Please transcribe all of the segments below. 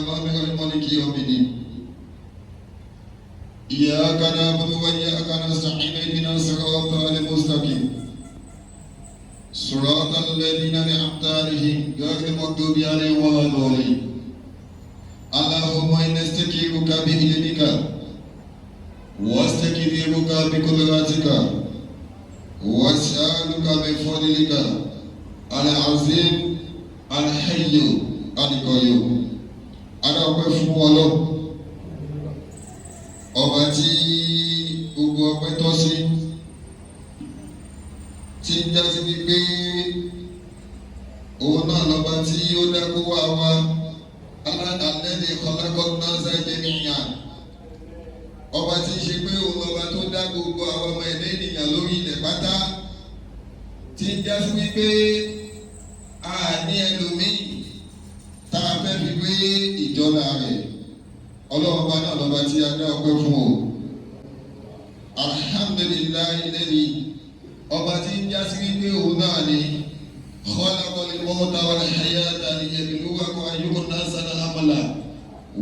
ظاهر الملك يوم الدين إياك نعبد وإياك نستعين اهدنا الصراط المستقيم صراط الذين أنعمت عليهم غير المغضوب عليهم ولا الضالين اللهم إنا نستغفرك بعلمك واستغفرك بقدرتك وأسألك من فضلك العظيم الحي القيوم أنا أقول فún ọba tí gbogbo ọpẹ́ tọ́ sí tí ń já sí wípé òun náà lọ́ba tí ó dákó wá wá alladhi khalaqa an-nasa jami'an ọba tí ń ṣe pé òun lọ́ba tó dá gbogbo àwọn ọmọ ẹ̀dá ènìyàn lórí ilẹ̀ pátá tí ń já sí wípé a ní ẹlòmíì tá a fẹ́ fi gbé ìjọba rẹ̀. Ọlọ́run bá náà lọ́ba tí a dá ọpẹ́ fún o. Alhamdulillahi lẹ́ni ọba tí ń já sí wípé òun náà ni khalaqal mawta wal hayata liyabluwakum ayyukum ahsanu amala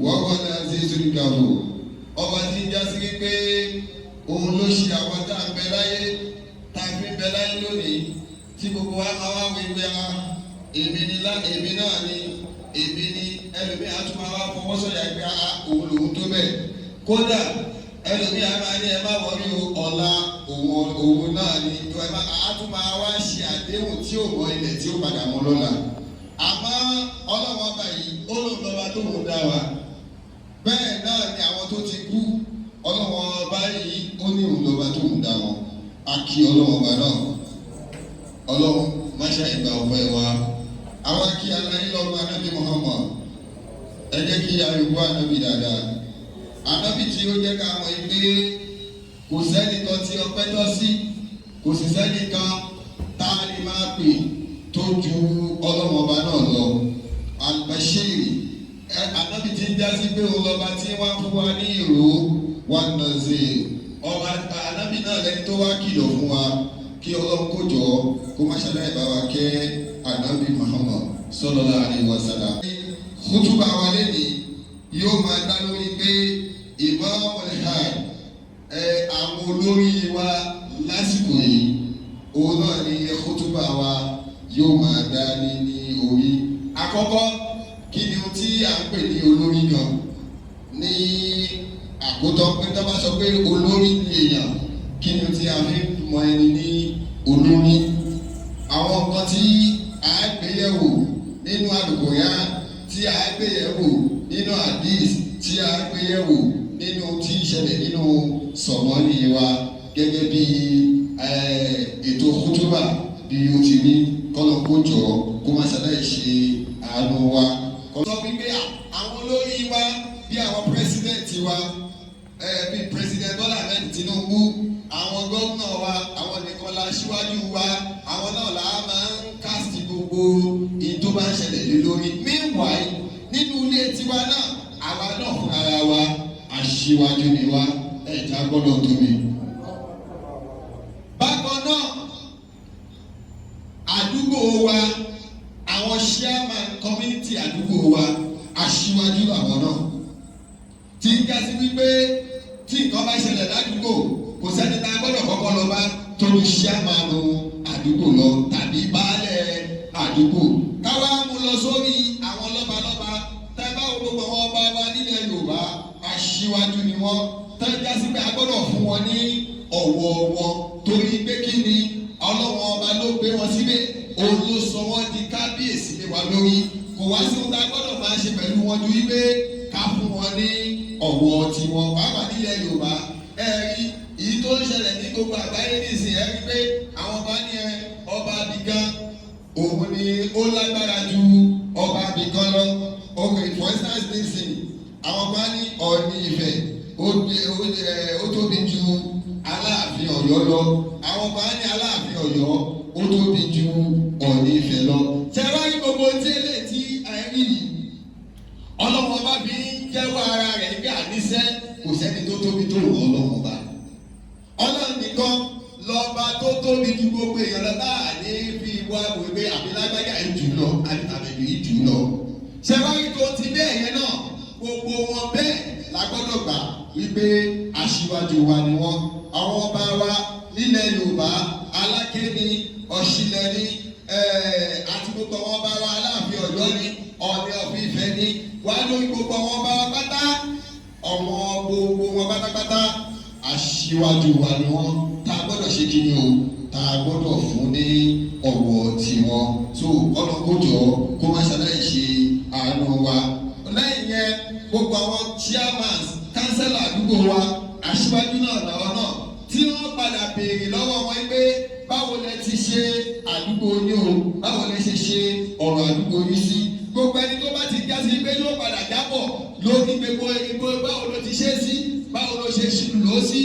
wa huwal azizul ghafur. Ọba tí ń já sí wípé òun ló ṣe àwọn tá a ń bẹ láyé tá a fi ń bẹ láyé lónìí tí gbogbo wa máa wá wí pé èmi náà ni èmi ni ẹlòmíì á tún máa wá fọwọ́ sọ̀yà pé òun lòun tó bẹ́ẹ̀ kódà ẹlòmíì á máa ní ẹ má wọrí ọ̀la òun náà ni á tún máa wá ṣe àdéhùn tí ò mọ ilẹ̀ tí ó padà mọ́ lọ́la àmọ́ ọlọ́wọ́ ọba yìí ó lòun lọ́ba tó ń dá wa bẹ́ẹ̀ náà ni àwọn tó ti kú ọlọ́wọ́ ọba yìí ó ní òun lọ́ba tó ń dá wọn a kí ọlọ́wọ́ ọba náà ọlọ́wọ́ má ṣe ìgbà ọ̀pẹ wa àwọn kí aláyé lọ́gbọ́n anábì Muhammad ẹ jẹ́ kí arúgbó anábì dáadáa anábì tí ó jẹ́ ká mọ̀ pé kò sẹ́nìkan tí ọpẹ́ tọ́ sí kò sì sẹ́nìkan tá a lè máa pè tó ju ọlọ́mọba náà lọ albashiri anábì tí ń já sí pé òun lọ́ba tí wọ́n fún wa ní ìró wa nàzè ọba anábì náà lẹ́ni tó wá kìlọ̀ fún wa kí ọlọ́run kó jọ kó má ṣàlàyé bá wa kẹ́ Ànábì Muhammad sallallahu alaihi wasallam. Kútúbà wa lẹ́ni yóò máa dá lórí pé Imamul Hajj àwọn olórí wa lásìkò yìí òun náà ni kútúbà wa yóò máa dá ní orí. Àkọ́kọ́ kí ni ohun tí à ń pè ní olórí gan ní àkótọ́ pé tó bá sọ pé olórí ni èèyàn kí ni ohun tí a fi mọ ẹni ní olórí. Àwọn nǹkan tí a gbéyẹ̀wò nínú Al-Qur'an tí a gbéyẹ̀wò nínú hadith tí a gbéyẹ̀wò nínú tí ń ṣẹlẹ̀ nínú sọ̀mọ́nì wa gẹ́gẹ́ bí ètò kútúbà bí o ti ní kọ́lọ̀ kó jọ kó má ṣàlàyé ṣe àánú wa. Sọ wípé àwọn olórí wa bí àwọn pírẹsidẹ́ǹtì wa bí pírẹsidẹ́ǹtì Bọ́lá Ahmed Tinubu àwọn gómìnà wa àwọn nìkan la ṣíwájú wa àwọn náà là á máa ń kásìtì gbogbo ìtò bá ń ṣẹlẹ̀ lé lórí. Meanwhile nínú ilé tiwa náà àwa náà fún ara wa aṣíwájú ni wa ẹ̀já gbọ́dọ̀ tóbi. Bákan náà àdúgbò wa àwọn chairman community àdúgbò wa aṣíwájú làwọn náà tí ń jásí wípé tí nǹkan bá ṣẹlẹ̀ ládùúgbò kò sẹ́ni tá a gbọ́dọ̀ kọ́kọ́ lọ bá torí chairman àdúgbò lọ tàbí baálẹ̀ àdúgbò káwá mú lọ sórí àwọn lọ́balọ́ba tẹ́ bá wo gbogbo àwọn ọba wa nílẹ̀ Yorùbá aṣíwájú ni wọ́n tẹ́ jásí pé a gbọ́dọ̀ fún wọn ní ọ̀wọ̀ wọn torí pé kí ni ọlọ́wọ́n ọba ló gbé wọn síbẹ̀ òun ló sọ wọ́n di kábíyèsí lé wa lórí kò wá sí ohun tá a gbọ́dọ̀ máa ṣe pẹ̀lú wọn ju wípé ká fún wọn ní ọ̀wọ̀ tiwọn pàápàá nílẹ̀ Yorùbá ẹ̀rí èyí tó ń ṣẹlẹ̀ ní gbogbo àgbáyé nìsín ẹ̀rí pé àwọn bá ní ọba abìkan òun ni ó lágbára ju ọba abìkan lọ okay for instance nìsín àwọn bá ní Ọọ̀ni Ifẹ̀ ó tóbi ju Aláàfin Ọ̀yọ́ lọ àwọn bá ní Aláàfin Ọ̀yọ́ ó tóbi ju Ọọ̀ni Ifẹ̀ lọ. ṣé wá ní gbogbo tí eléyìí tí àìrí yìí ọlọ́wọ́n bá fi ń jẹ́wọ́ ara rẹ̀ nígbà níṣẹ́ kò sẹ́ni tó tóbi tó wọ́ ọlọ́wọ́n bá. Ọlọ́run nìkan lọ́ba tó tóbi ju gbogbo èèyàn lọ láà ní fi wá wípé àbí lágbájá yìí jù lọ àbí tàbí yìí jù lọ. ṣé wá ní tó ti bẹ́ẹ̀ yẹn náà gbogbo wọn bẹ́ẹ̀ la gbọ́dọ̀ gbà wípé aṣíwájú wa ni wọ́n. Àwọn ọba wa nílẹ̀ Yorùbá, Aláké ni, Ọ̀ṣìlẹ̀ ni, àti gbogbo àwọn ọba wa Aláàfin Ọ̀yọ́ ni, Ọọ̀ni of Ifẹ̀ ni, wá lórí gbogbo àwọn ọba wa pátá, gbogbo wọn pátápátá aṣíwájú wa ni wọ́n. Tá a gbọ́dọ̀ ṣe kí ni o, tá a gbọ́dọ̀ fún ní ọ̀wọ̀ tiwọn. So ọlọ́kọ̀jọ́ kó má ṣàlàyé ṣe àánú wa. Lẹ́yìn yẹn gbogbo àwọn chairman kánsẹ́là àdúgbò wa aṣíwájú náà làwọn náà tí wọ́n padà béèrè lọ́wọ́ wọn pé báwo lẹ ti ṣe àdúgbò yín o, báwo lẹ ṣe ọ̀rọ̀ àdúgbò yín sí. Gbogbo ẹni tó bá ti já sí pé yóò padà jábọ̀ lórí gbogbo báwo ló ti ṣe sí, báwo ló ṣe lò ó sí.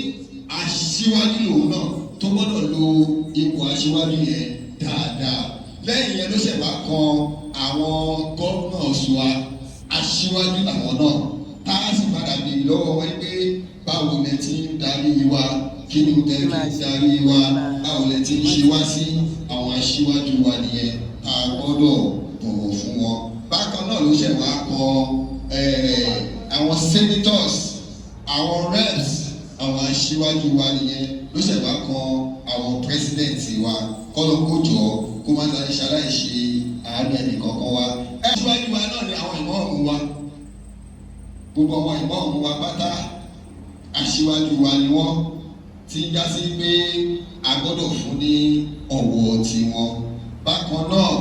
Aṣíwájú lòun náà tó gbọ́dọ̀ lo ipò aṣíwájú yẹn dáadáa. Lẹ́yìn yẹn ló ṣẹ̀ wá kan àwọn gómìnà wa aṣíwájú làwọn náà tá a sì padà béèrè lọ́wọ́ wọn pé báwo lẹ ti ń darí wa, kí ni tẹ kí ń darí wa, báwo lẹ ti ń ṣe wá sí. Àwọn aṣíwájú wa nìyẹn tá a gbọ́dọ̀ bọ̀wọ̀ fún wọn. Bákan náà ló ṣẹ̀ wá kan àwọn senators, àwọn reps, àwọn aṣíwájú wa nìyẹn ló ṣẹ̀ wá kan àwọn president wa. Kọ́lọ́kọ́jọ́ kó má ṣàlàyé ṣe àánú ẹnì kankan wa. Aṣíwájú wa náà ni àwọn ìmọ̀ọ́mù wa. Gbogbo àwọn ìmọ̀ọ́mù wa pátá aṣíwájú wa ni wọ́n, tí ń já sí pé a gbọ́dọ̀ fún ní ọ̀wọ̀ tiwọn. Bákan náà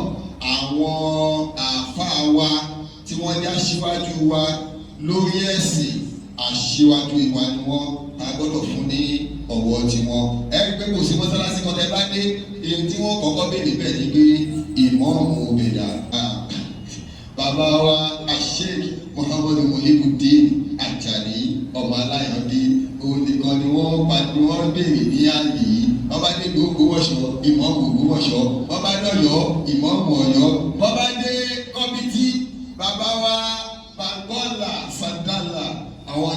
àwọn àáfàá wa tí wọ́n jẹ́ aṣíwájú wa lórí ẹ̀sìn, aṣíwájú ìwà ni wọ́n, a gbọ́dọ̀ fún ní ọ̀wọ̀ tiwọn. Ẹ rí pé kò sí mọ́sálásí kan tẹ́ bá dé, èyí tí wọ́n kọ́kọ́ béèrè bẹ́ẹ̀ ni pé ìmọ̀ọ́mù bẹ̀dà. Bàbá wa Sheikh Muhammadu Muhyiddin Ajani ọmọ Aláyọ̀dé onìkan ni wọ́n béèrè ní ààyè yìí. Wọ́n bá dé Ògbómọ̀ṣọ́ ìmọ̀ọ́mù Ògbómọ̀ṣọ́, wọ́n bá dọ̀yọ́ ìmọ̀ọ́mù Ọ̀yọ́, wọ́n bá dé Kọ́bítì bàbá wa Bàngọ́là Sàdálà, àwọn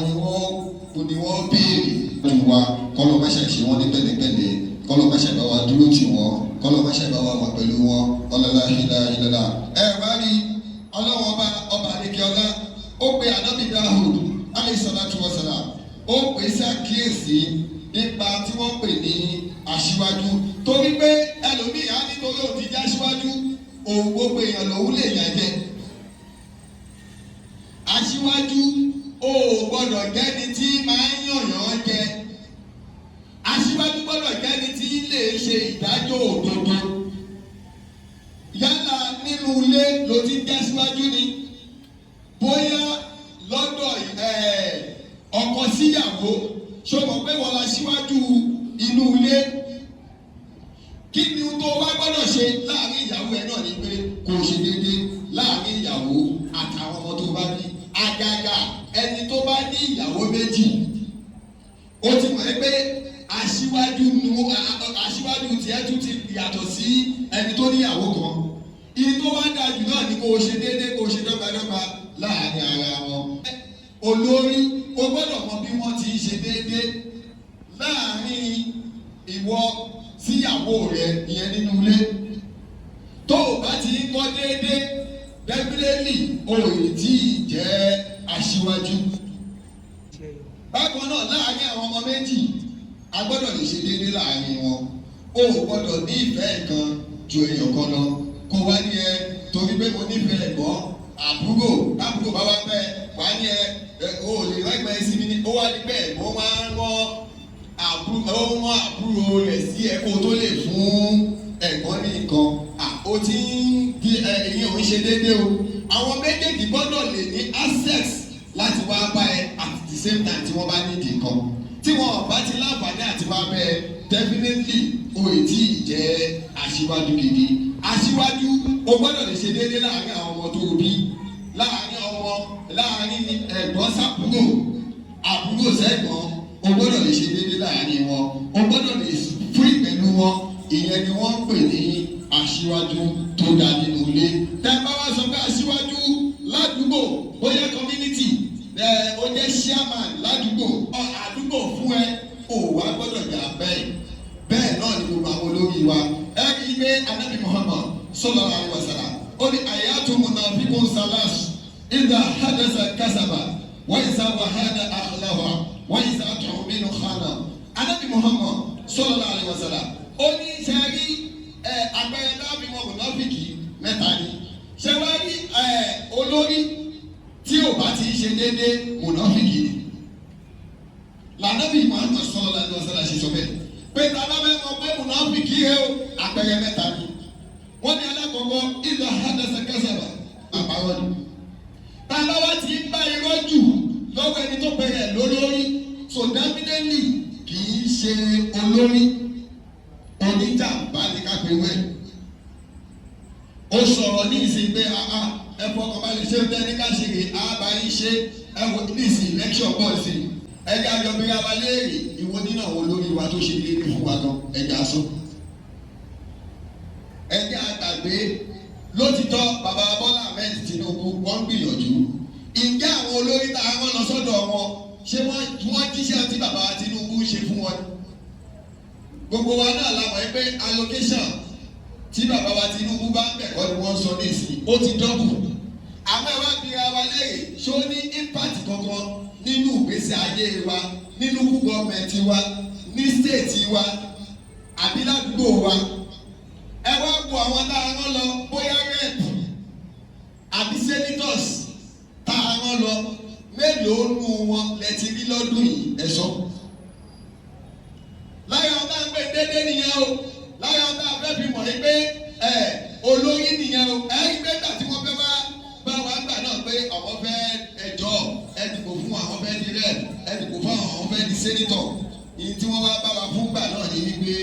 ni wọ́n béèrè lórí wa. Kọ́lọ́mọṣẹ́ ṣe wọ́n ní pẹ̀lẹ́pẹ̀lẹ́, kọ́lọ́mọṣẹ́ bá wa dúró tì wọ́n, kọ́lọ́mọṣẹ́ bá wa wà pẹ̀lú wọn. Ọlọ́lá ìlàlá ẹ wá rí ọlọ́wọ́n ọba àdékẹ́ọ́lá ó pe ànábì Dáhùd alayhi salatu wa salam, ó pè sí àkíyèsí nípa tí wọ́n pè ní aṣíwájú. Torí pé ẹlòmíì á nítorí òun ti jẹ́ aṣíwájú, òun gbogbo èèyàn lòun lè yàn jẹ. Aṣíwájú ó gbọ́dọ̀ jẹ́ni tí máa ń yànyàn jẹ. Aṣíwájú gbọ́dọ̀ jẹ́ni tí lè ṣe ìdájọ́ òdodo. Yálà nínú ilé ló ti jẹ́ aṣíwájú ni, bóyá lọ́dọ̀ ọkọ síyàwó, ṣó mọ̀ pé wọ́n la ṣíwájú inú ilé. Kí ni tó wá gbọ́dọ̀ ṣe láàrin ìyàwó ẹ náà ni pé kò ṣe déédéé láàrin ìyàwó àtàwọn ọmọ tó bá bí. Àgàgà ẹni tó bá ní ìyàwó méjì, ó ti mọ̀ pé aṣíwájú tiẹ̀ tún ti yàtọ̀ sí ẹni tó níyàwó kan. Ìyí tó wá dáa jù náà ni kò ṣe déédéé, kò ṣe dọ́gbadọ́gba láàrin ara wọn. Olórí o gbọ́dọ̀ mọ bí wọ́n ti ń ṣe déédéé láàrin ìwọ síyàwó rẹ ìyẹn nínú ilé. Tó o bá ti ń kọ́ déédéé, definitely òye tí ì jẹ́ aṣíwájú. Bákan náà láàrin àwọn ọmọ méjì, a gbọ́dọ̀ lè ṣe déédéé láàrin wọn. O gbọ́dọ̀ ní ìfẹ́ kan ju èèyàn kan lọ. Kò wá ní ẹ torí pé mo nífẹ̀ẹ́ ẹ̀gbọ́n àbúrò bá wá pẹ́ wá ní ẹ o lè rẹ́gbẹ́ sí mi ní ó wá ní bẹ́ẹ̀ mo máa ń rán àbúrò rẹ̀ sí ẹ kó tó lè fún ẹ̀gbọ́n ní nǹkan. O ti ń di ẹ̀yin òun ṣe déédéé o. Àwọn méjèèjì gbọ́dọ̀ lè ní access láti wá bá ẹ at the same time tí wọ́n bá nídìí nǹkan. Tí wọn bá ti láǹfààní àti wá bẹ ẹ, definitely òye tí ì jẹ́ aṣíwájú gidi. Aṣíwájú o gbọ́dọ̀ lè ṣe déédéé láàrin àwọn ọmọ tó bí, láàrin ẹ̀gbọ́n sábúrò, àbúrò sẹ́gbọ́n, o gbọ́dọ̀ lè ṣe déédéé láàrin wọn. O gbọ́dọ̀ lè free pẹ̀lú wọn. Ìyẹn ni wọ́n ń pè ní aṣíwájú tó dá nínú ilé. Tẹ́ bá wá sọ pé aṣíwájú ládùúgbò, bóyá community, ó jẹ́ chairman ládùúgbò, àdúgbò fún ẹ, ò wá gbọ́dọ̀ jà bẹ́ẹ̀. Bẹ́ẹ̀ náà ni gbogbo àwọn olórí wa. Ẹ rí i pé Ànábì Muhammad sallallahu alaihi wasallam ó ní àyàtò munafiqun salas. idha hadasa kasaba wa idha wahada akhlafa wa idha tu'minu khana. Ànábì Muhammad sallallahu alaihi wasallam ó ní sẹ́rí àpẹẹrẹ láàbí mọ̀ mùnáfíkì mẹ́ta ni. Ṣé wá rí olórí tí ò bá ti ṣe déédéé mùnáfíkì ni. L'Ànábì Muhammad sallallahu alaihi wasallam ṣe sọ bẹ́ẹ̀ pé tàbá bẹ́ẹ̀ mọ̀ pé mùnáfíkì rẹ̀ o àpẹẹrẹ mẹ́ta ni. Wọ́n ní alákọ̀ọ́kọ́ idha hadasa kasaba àpárọ̀ ni. Tàbá wá ti ń bá irọ́ jù lọ́wọ́ ẹni tó bẹ̀rẹ̀ lólórí so definitely kì í ṣe olórí oníjàmbá ní kápẹ́wẹ́. Ó sọ̀rọ̀ ní ìsìn pé ẹ̀fọ́ kan bá lè ṣe tẹ́ ní káṣíìrì àbá yín ṣe ẹ̀wọ̀ ní ìsìn election bọ̀ sí i. Ẹja àjọbíra wa léèrè ìwọ nínú àwọn olórí wa tó ṣe léèrè fún wa gan ẹja sọ. Ẹja àgbàgbé lótìtọ́ bàbá Bọ́lá Ahmed Tinubu wọ́n gbìyànjú. Ǹjẹ́ àwọn olórí tá a rán lọ sọ́dọ̀ wọn ṣé wọ́n jíṣẹ́ tí bàbá Tinubu ṣe fún wọn? Gbogbo wa náà la mọ̀ pé allocation tí bàbá wa Tinubu bá ń bẹ̀kọ́ ni wọ́n sọ ní ìsìn ó ti dọ́bù. Àwọn ẹ̀wá bíra wa léèrè ṣó ní impact kankan nínú ìgbésí ayé wa nínú kú gọ́ọ̀mẹ̀ntì wa ní stéètì wa àbí ládùúgbò wa. Ẹ wá wo àwọn tá a rán lọ bóyá rep àbí senators tá a rán lọ mélòó nù wọn lẹ ti rí lọ́dún yìí ẹ sọ. Láyọ̀ ọ̀tá ń pè déédéé nìyẹn o láyọ̀ ọ̀tá fẹ́ fi mọ̀ ní pé olórí nìyẹn o ẹ̀rí pé gbà tí wọ́n fẹ́ bá wa gbà náà pé àwọn fẹ́ ẹjọ́ ẹ̀dìbò fún àwọn fẹ́ di rep ẹ̀dìbò fún àwọn fẹ́ di senator ìyí tí wọ́n wá bá wa fún gbà náà ní wípé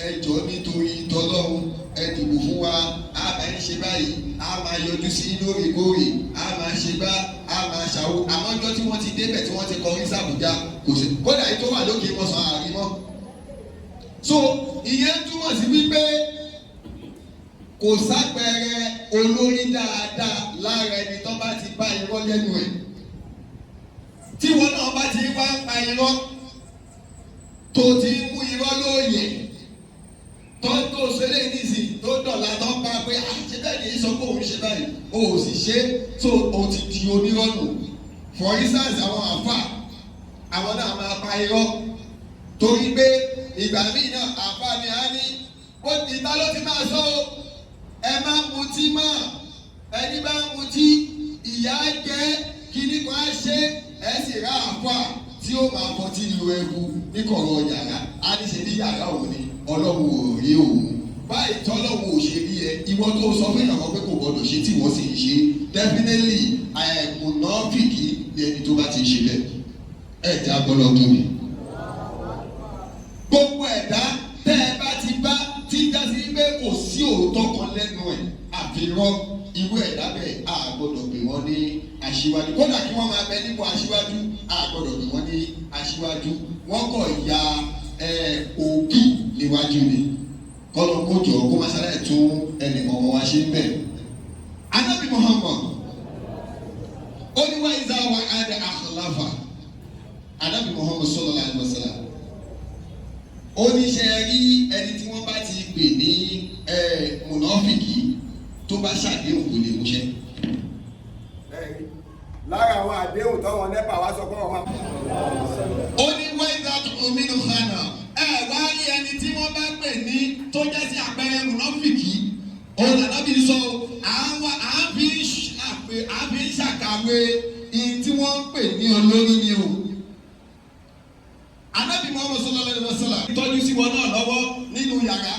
ẹjọ́ nítorí tọlọ́run ẹ̀dìbò fún wa a máa ń ṣe báyìí a máa yọjú sí lóòrèkóòrè a máa ṣe bá a máa ṣàwó àwọn ọjọ́ tí wọ́n ti débẹ̀ tí wọ́n ti kọrí sàbújá kò sí kódà yìí tó wà lókè mọ́sán àrímọ́. So ìyẹn túmọ̀ sí wípé kò sápẹẹrẹ olórí dáadáa lára ẹni tó bá ti bá irọ́ lẹ́nu ẹ̀ tí wọn náà bá ti wá ń pa irọ́ tó ti mú irọ́ lóye tó ṣẹlẹ̀ nísìn tó dọ̀la tó ń bá pé ṣe bẹ́ẹ̀ ni sọ pé òun ṣe báyìí o ò sì ṣe tó o ti di onírọ́nù. For instance àwọn àfà àwọn náà máa pa irọ́ torí pé ìgbà míì náà àfà ni a ní ó ìta ló ti máa sọ ẹ má mutí mọ́ ẹni bá mutí ìyá jẹ́ kíní kan á ṣe ẹ sì rá àfà tí ó máa fọtí lu ẹrù níkọ̀rọ̀ yàrá á ní ṣe ní yàrá òun ni ọlọ́run ò rí òun báyìí tọ́lọ́run ò ṣe rí ẹ ìwọ tó sọ fún ìyàwó pé kò gbọdọ̀ ṣe tí wọ́n sì ń ṣe definitely mùnáfíkì ni ẹni tó bá ti ṣe bẹ́ẹ̀ ẹ̀ já gbọ́dọ̀ tó mi. Gbogbo ẹ̀dá tẹ́ ẹ bá ti bá tí já sí pé kò sí òótọ́ kan lẹ́nu ẹ̀ àfihàn irú ẹ̀dá bẹ́ẹ̀ a gbọ́dọ̀ pè wọ́n ní aṣíwájú kódà kí wọ́n máa bẹ nípò aṣíwájú a gbọ́dọ̀ pè wọ́n ní aṣíwájú wọ́n kọ̀ ya òbí níwájú ni kọ́lọ́ kójọ kó máa ṣàlàyé tún ẹnìkan wọn wá ṣe ń bẹ̀. Ànábì Muhammad ó ní wá ìzá wa àdé àkàlàfà Ànábì Muhammad sallallahu alaihi wasallam ó ní ṣe rí ẹni tí wọ́n bá ti pè ní mùnáfìkì tó bá ṣàdéhùn kò lè múṣẹ. Lára àwọn àdéhùn táwọn nẹ́pà wá sọ fún ọmọ. Ó ní wẹ́ẹ̀dà omínú hànà wá rí ẹni tí wọ́n bá pè ní tó jẹ́ sí àpẹẹrẹ mùnáfìkì òun ànábì sọ àfi ń ṣàkàwé ihun tí wọ́n ń pè ní olórí ni o. Ànábì Muhammad sallallahu alaihi wasallam tọ́jú sí wọn náà lọ́wọ́ nínú yàrá.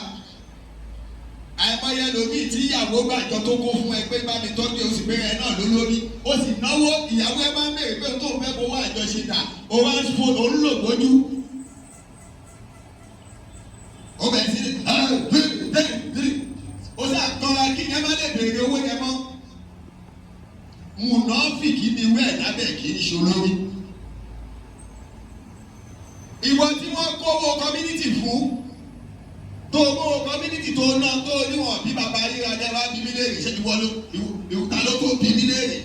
Àìmọye lòmíì tí ìyàwó gbàjọ tó kó fún ẹ pé bá mi tọ́jú o sì bẹ̀rẹ̀ ẹ náà lólórí ó sì náwó ìyàwó ẹ máa ń bèèrè pé tó fẹ́ fowó àjọṣe dà ó wá ń fò ó ń lò gbójú. Ó bẹ̀rẹ̀ sí ó sì àtọ́ra kí ẹ má lè béèrè owó yẹn mọ́. Mùnáfìkì ni wẹ́ẹ̀ lábẹ́ kì í ṣolórí. Ìwọ tí wọ́n kó owó community fún tó owó community tó ná tó níwọ̀n bí bàbá ríra jẹ́ wá bí mílíọ̀nù ṣé ìwọ ló ìwúta ló tó bí mílíọ̀nù.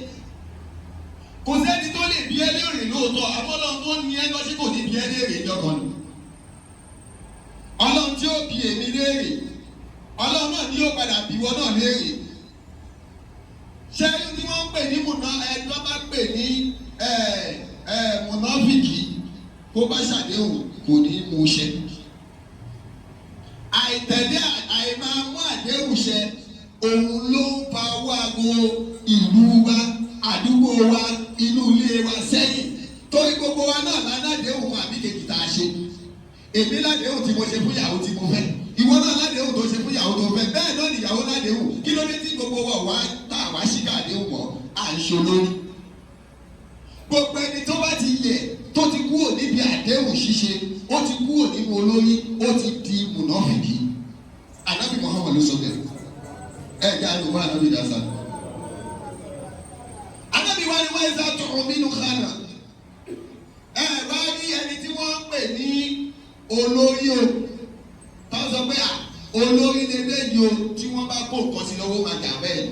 Kò sẹ́ni tó lè bí ẹlẹ́rìí lóòótọ́ àwọn ọlọ́run tó ní ẹjọ́ sí kò ní bí ẹlẹ́rìí ìjọkan nù. Ọlọ́run tí ó bí èmi léèrè ọlọ́run náà ni yóò padà bí wọ́n náà léèrè. Ṣé ẹni tí wọ́n ń pè ní ẹjọ́ bá pè ní mùnáfìkì kó bá ṣàdéhùn kò ní mú ṣẹ. Àìtẹ̀lé àìmáa mú àdéhùn ṣẹ òun ló ń fa owó aago ìlú wa, àdúgbò wa, inú ilé wa sẹ́yìn. Torí gbogbo wa náà ládéhùn àbí kejì tá a ṣe. Èmi ládéhùn tí mo ṣe fún ìyàwó tí mo fẹ́. Ìwọ náà ládéhùn tó ṣe fún ìyàwó tó fẹ́. Bẹ́ẹ̀ náà nìyàwó ládéhùn. Kí ló dé tí gbogbo wa wá tá a wá ṣíkà àdéhùn mọ́? À ń ṣe olórí. Gbogbo ẹni tó bá ti yẹ tó ti kúrò níbi àdéhùn ṣíṣe, ó ti kúrò nínú olórí, ó ti di mùnáfìkì. Ànábì Muhammad ló sọ bẹ́ẹ̀. Ẹ jẹ́ àlùfáà ànábì dàsà. Ànábì wa ni wọ́n ń sá tọ̀hún nínú kánà. Ẹ bá rí ẹni tí wọ́n ń pè ní olórí o. Táwọn sọ pé olórí lélẹ́yìí o tí wọ́n bá kó nǹkan sí lọ́wọ́ máa jà bẹ́ẹ̀.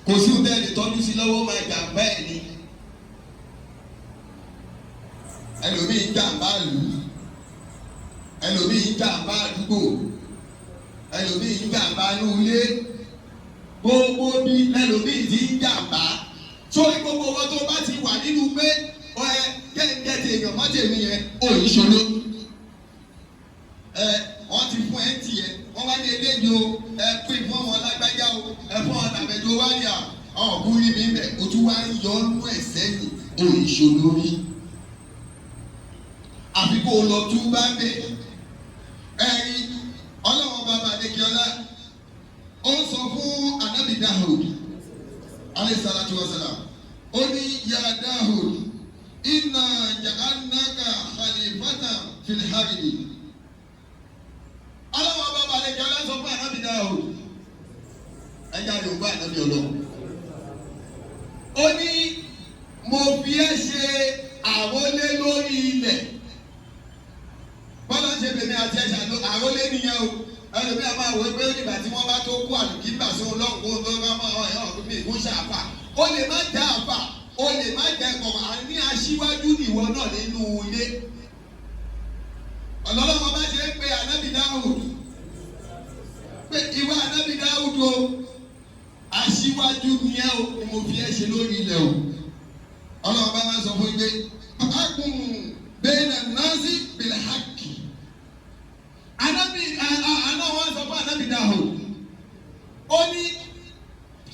Kò sí òtẹ́ẹ̀lì tọ́jú sí lọ́wọ́ máa jà bẹ́ẹ̀ ni. Ẹlòmíì ń jàǹbá ìlú, ẹlòmíì ń jàǹbá àdúgbò, ẹlòmíì ń jàǹbá inú ilé, gbogbo bí ẹlòmíì ti ń jàǹbá. Sórí gbogbo wọn tó bá ti wà nínú pé gẹ́gẹ́ tí èèyàn mọ́ tèmi yẹn ò ní ṣòro. Wọ́n ti fún ẹ ń tiẹ̀, wọ́n wá ní eléyìí o, pín fún ọmọ lágbájá o, fún ọ̀nà àbẹ̀jọ wá ní ọ̀gùnrin mi bẹ̀, o tún wá ń yọ ọ́nú ẹ̀ sẹ́yìn, ò ní ṣòro rí. Àfi kó o lọ tún bá bẹ̀. Ẹ̀yin ọlọ́wọ́n bàbá Adékíọ́lá, ó sọ fún Ànábì Dáhùd, alayhi salatu wa salam, ó ní ya Dáhùd, inna ja'alnaka khalifatan fil ardi. Ọlọ́wọ́n bàbá Adékíọ́lá sọ fún Ànábì Dáhùd, ẹja Yorùbá Ànábì Ọlọ́run. Ó ní mo fi ẹ́ ṣe àrólé lórí ilẹ̀. Bọ́lá ń ṣe bèmí àti ẹ̀ṣà ló àrólé nìyẹn o. Ẹlòmíà máa wọ pé ó nígbà tí wọ́n bá tó kú àlùkìgbà sí ọlọ́run tó bá máa wọ̀ ẹ̀hàn fún mi ìkún ṣàfà. Ó lè má jẹ́ àfà, ó lè má jẹ́ ẹ̀kọ́ àní aṣíwájú nìwọ náà nínú ilé. Ọlọ́lọ́wọ́ bá ṣe ń pe Ànábì Dáhùd pé ìwé Ànábì Dáhùd o, aṣíwájú ni ẹ́ o, ni mo fi ẹ́ ṣe lórí ilẹ̀ o. Ọlọ́wọ́ bá wá sọ fún mi pé akun bẹ́ẹ̀nà nọ́ọ̀sì bìlẹ̀ hákì. Ànábì àná wọn sọ fún Ànábì Dáhùd, ó ní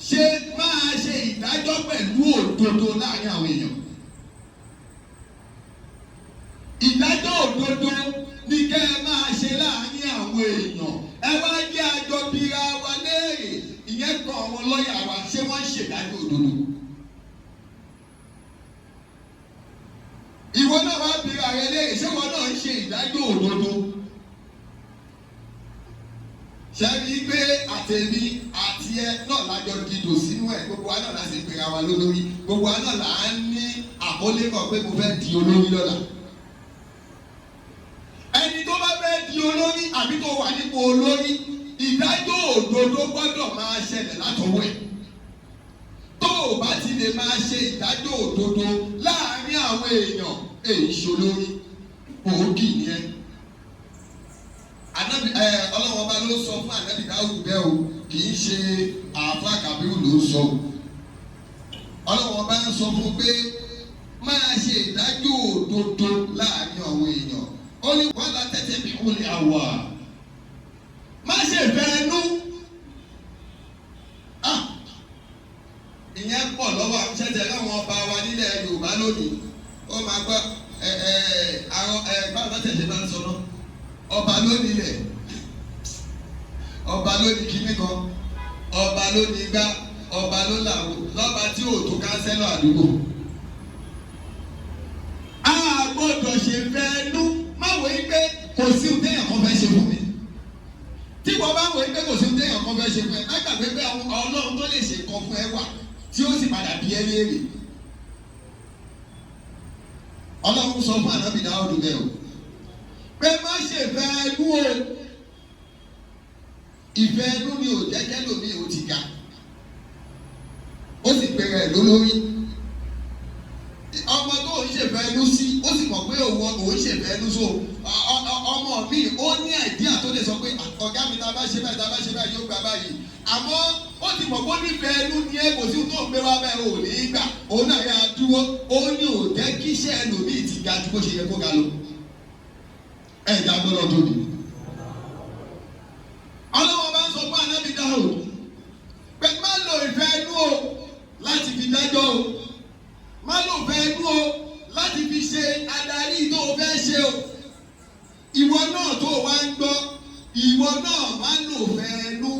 ṣe máa ṣe ìdájọ́ pẹ̀lú òdodo láàrin àwọn èèyàn. Ìdájọ́ òdodo ni kẹ́ ẹ máa ṣe láàrin àwọn èèyàn. Ẹ wá jẹ́ àjọ bíra wa léèrè, ìyẹn kan àwọn lọ́ọ̀yà wa ṣé wọ́n ń ṣèdájọ́ òdodo. Ìwọ náà wá bíra rẹ léèrè, ṣé wọ́n náà ń ṣe ìdájọ́ òdodo? Ṣé rí pé àtẹ̀mí àti ẹ náà lájọ dìdò sínú ẹ̀, gbogbo wa náà láti pera wa lólórí, gbogbo wa náà là á ní àkọlé kan pé mo fẹ́ di olórí lọ́la. Ẹni tó bá fẹ́ di olórí àbí tó wà nípò olórí, ìdájọ́ òdodo gbọ́dọ̀ máa ṣẹlẹ̀ látọwọ́ ẹ̀. Tó o bá ti lè máa ṣe ìdájọ́ òdodo láàárín àwọn èèyàn, èyí ṣolórí, òógì ni ẹ. Ànábì Ọlọ́run ọba ló sọ fún Ànábì Dáhùd bẹ́ẹ̀ o, kì í ṣe àáfàá Kàbírù ló sọ. Ọlọ́run ọba ń sọ fún pé máa ṣe ìdájọ́ òdodo láàárín àwọn èèyàn. Ó ní wọ́n la tẹ́tẹ́ bí wọ́n lè àwọ̀. Má ṣe fẹ́ẹ́nú. Ìyẹn pọ̀ lọ́wọ́ àmúṣẹ́jẹ láwọn ọba wa nílẹ̀ Yorùbá lónìí. Ó máa gbọ́ báwo lọ́tẹ̀ ṣe bá ń sọ náà. Ọba ló nílẹ̀, ọba ló ní kíní kan, ọba ló ní gbá, ọba ló làwọ̀, lọ́ba tí ò tó kánsẹ́lọ̀ àdúgbò. A gbọ́dọ̀ ṣe fẹ́ẹ́nú, má wò ó pé kò sí ohun téèyàn kan fẹ́ ṣe fún mi. Tí wọ́n bá wò ó pé kò sí ohun téèyàn kan fẹ́ ṣe fún ẹ, má gbàgbé pé Ọlọ́run tó lè ṣe nǹkan fún ẹ wà tí ó sì padà bí ẹ léèrè. Ọlọ́run sọ fún Ànábì Dáhùd bẹ́ẹ̀ o. Pé má ṣe fẹ́ ẹnu o, ìfẹ́ ẹnu ni ò jẹ́jẹ́ lómi ò ti ga, ó sì pèrè ẹ̀ lólórí. Ọmọ tó ń ṣèfẹ́ ẹnu sí, ó sì mọ̀ pé òun ṣèfẹ́ ẹnu so. Ọmọ mi ó ní àìdíà tó lè sọ pé ọ̀gá mi ta bá ṣe báyìí yóò gbà báyìí. Àmọ́ ó ti mọ̀ kó nífẹ̀ẹ́ ẹnu ní ẹ kò sí tó ń gbé wá bẹ́ẹ̀ ò ní í gbà òun náà yà á dúró ó ní ò jẹ́ kí iṣẹ́ ẹlòmíì ti ga ju bó ṣe yẹ kó ga lọ. Ẹ̀dá gbọ́dọ̀ tóbi. Ọlọ́wọ́ bá ń sọ fún Ànábì Dáúdù pé má lo ìfẹ́ ẹnu o láti fi dájọ́ o, má lo ìfẹ́ ẹnu o láti fi ṣe adarí tó o fẹ́ ṣe o. Ìwọ náà tó o wá ń gbọ́, ìwọ náà má lo ìfẹ́ ẹnu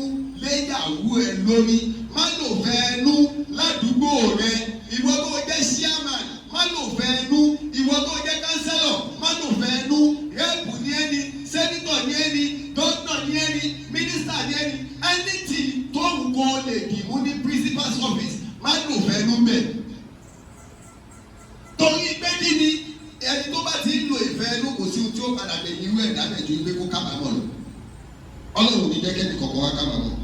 léyàwó ẹ lórí, má lo ìfẹ́ ẹnu ládùúgbò rẹ, ìwọ tó o jẹ́ chairman má lo ìfẹ́ ẹnu, ìwọ tó o jẹ́ councillor má lo ìfẹ́ ẹnu, rẹ́pù ní ẹni, sẹ́nitọ̀ ní ẹni, dókítà ní ẹni, mínísítà ní ẹni, anything tó ń kọ́ lè dìbò ní principal's office má lò fẹ́ ló bẹ̀. Torí pé kí ni ẹni tó bá ti ń lo ìfẹ́ ẹnu kò sí ohun tí ó padà lè irú ẹ̀ dábẹ̀ ju pé kó kábàámọ̀ lọ. Ọlọ́run ní jẹ́ kẹ́ni kọ̀ọ̀kan wá kábàámọ̀.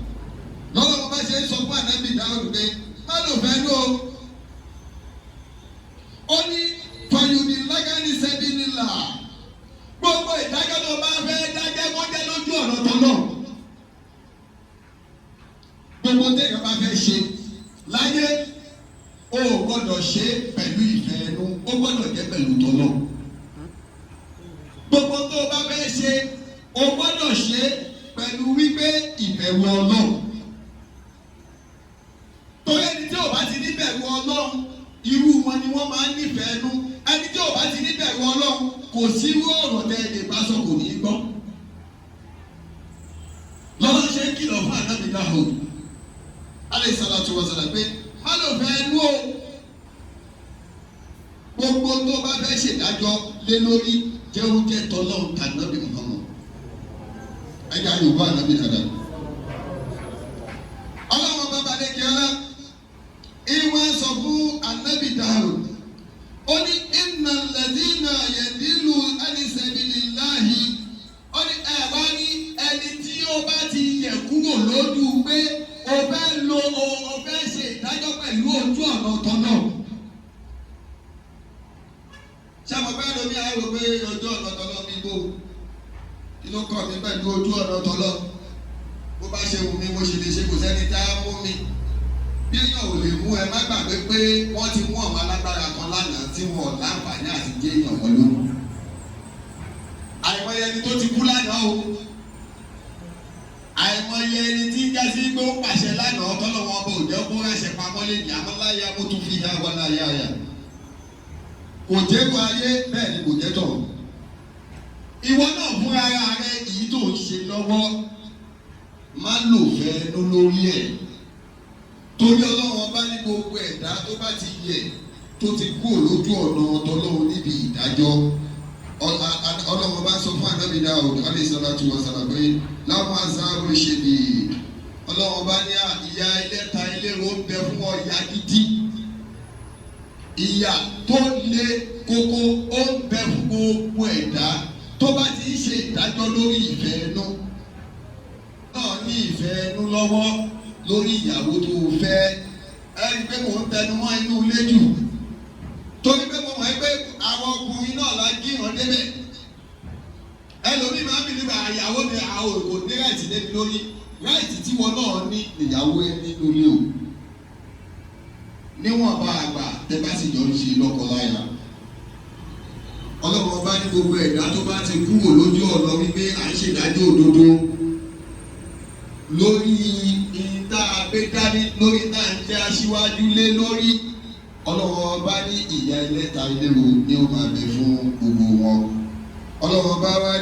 Lọ́wọ́ wọn bá ṣe ń sọ fún Ànábì Dáúdù pé má lò fẹ́ ló o. Ó ní fàyùdì lágánì sẹ́bí nílà. Gbogbo ìdájọ́ tó bá fẹ́ dájẹ́ kó jẹ́ lójú ọ̀nà tọ́lọ̀. Gbogbo téèyàn bá fẹ́ ṣe láyé o gbọ́dọ̀ ṣe pẹ̀lú ìfẹ́ ẹnu, ó gbọ́dọ̀ jẹ́ pẹ̀lú tọ́lọ̀. Gbogbo tó bá fẹ́ ṣe o gbọ́dọ̀ ṣe pẹ̀lú wípé ìbẹ̀rù Ọlọ́run. Torí ẹni tí ò bá ti ní bẹ̀rù Ọlọ́run irú wọn ni wọ́n máa ń nífẹ̀ẹ́ ẹnu. Ẹni tí ò bá ti ní bẹ̀rù Ọlọ́run kò sí irú ọ̀rọ̀ tẹ́ ẹ lè bá sọ kò ní í gbọ́. Lọ́wọ́ ṣe ń kìlọ̀ fún Ànábì Dáúdù alayhi salatu wa salam pé má lò fẹ́ ẹnu o. Gbogbo tó bá fẹ́ ṣèdájọ́ lé lórí jẹ́ oúnjẹ tọ́lọ́run tànábì Muhammad. Ẹja Yorùbá Ànábì dada. Ọlọ́run bàbá lẹ́kẹ́ ọlá ìwọ sọ fún Ànábì Dáúdù. Ó ní innal ladhina yadilu an sabilillahi. Ó ní ẹ̀wá ní ẹni tí ó bá ti yẹ̀ kúrò lójú pé o fẹ́ ṣe ìdájọ́ pẹ̀lú ojú ọ̀nà ọ̀tọ̀ náà. Ṣé àmọ́ bẹ́ẹ̀ lómi àárò pé ojú ọ̀nà ọ̀tọ̀ náà mi bò? Kí ló kọ́ mi pẹ̀lú ojú ọ̀nà ọ̀tọ̀ náà? Bó bá ṣe wù mí mo ṣe lè ṣe kò sẹ́ni tá a mú mi. Bí èèyàn ò lè mú ẹ má gbàgbé pé wọ́n ti mú àwọn alágbára kan lánàá tí wọn ò láǹfààní àti gé èèyàn wọn lónìí. Àìmọye ẹni tó ti kú lánàá o. Àìmọye ẹni tí ń jásí pé ó pàṣẹ lánàá tọ́lọ́wọ́ ọba òjẹ́ kó rẹ̀ṣẹ̀ pamọ́ lè ní amọ́láyà kó tún fi yá wọn láyà yà. Kò jẹ́ kó ayé bẹ́ẹ̀ ni kò jẹ́ tọ̀. Ìwọ náà fún ara rẹ èyí tó ń ṣe lọ́wọ́ má lò fẹ́ ló lórí ẹ̀. Torí Ọlọ́run ọba ní gbogbo ẹ̀dá tó bá ti yẹ tó ti kú lójú ọ̀nà tọ́lọ́run níbi ìdájọ́. Ọlọ́run bá sọ fún Ànábì Dáúdù alayhi salatu wa salam pé láwọn azáàrò ṣe ni Ọlọ́run bá ní ìyà ẹlẹ́ta ẹlẹ́rọ ń bẹ fún ọ ìyà gidi. Ìyà tó le koko ó ń bẹ fún gbogbo ẹ̀dá tó bá ti ń ṣe ìdájọ́ lórí ìfẹ́ ẹnu. Náà ní ìfẹ́ ẹnu lọ́wọ́ lórí ìyàwó tó fẹ́. Ẹni pé mò ń tẹnu mọ́ inú ilé jù. Torí pé mo mọ̀ pé àwọn ọkùnrin náà la jí wọn débẹ̀. Ẹlòmíì máa ń bí nígbà àyàwó ni àwọn òkò ní ráìtì débi lórí. Ráìtì tí wọn náà ní ìyàwó ẹni lórí o. Níwọ̀n bá àgbà tẹ bá sì jọ ń ṣe lọ́kọláya. Ọlọ́run bá ní gbogbo ẹ̀dá tó bá ti kúrò lójú ọ̀nà wípé à ń ṣèdájọ́ òdodo lórí ìta àgbédání lórí ìta ń jẹ́ aṣíwájú lé lórí. Ọlọ́run bá ní ìyà ẹlẹ́ta ẹlẹ́rọ ni ó máa bẹ fún gbogbo wọn. Ọlọ́run bá wá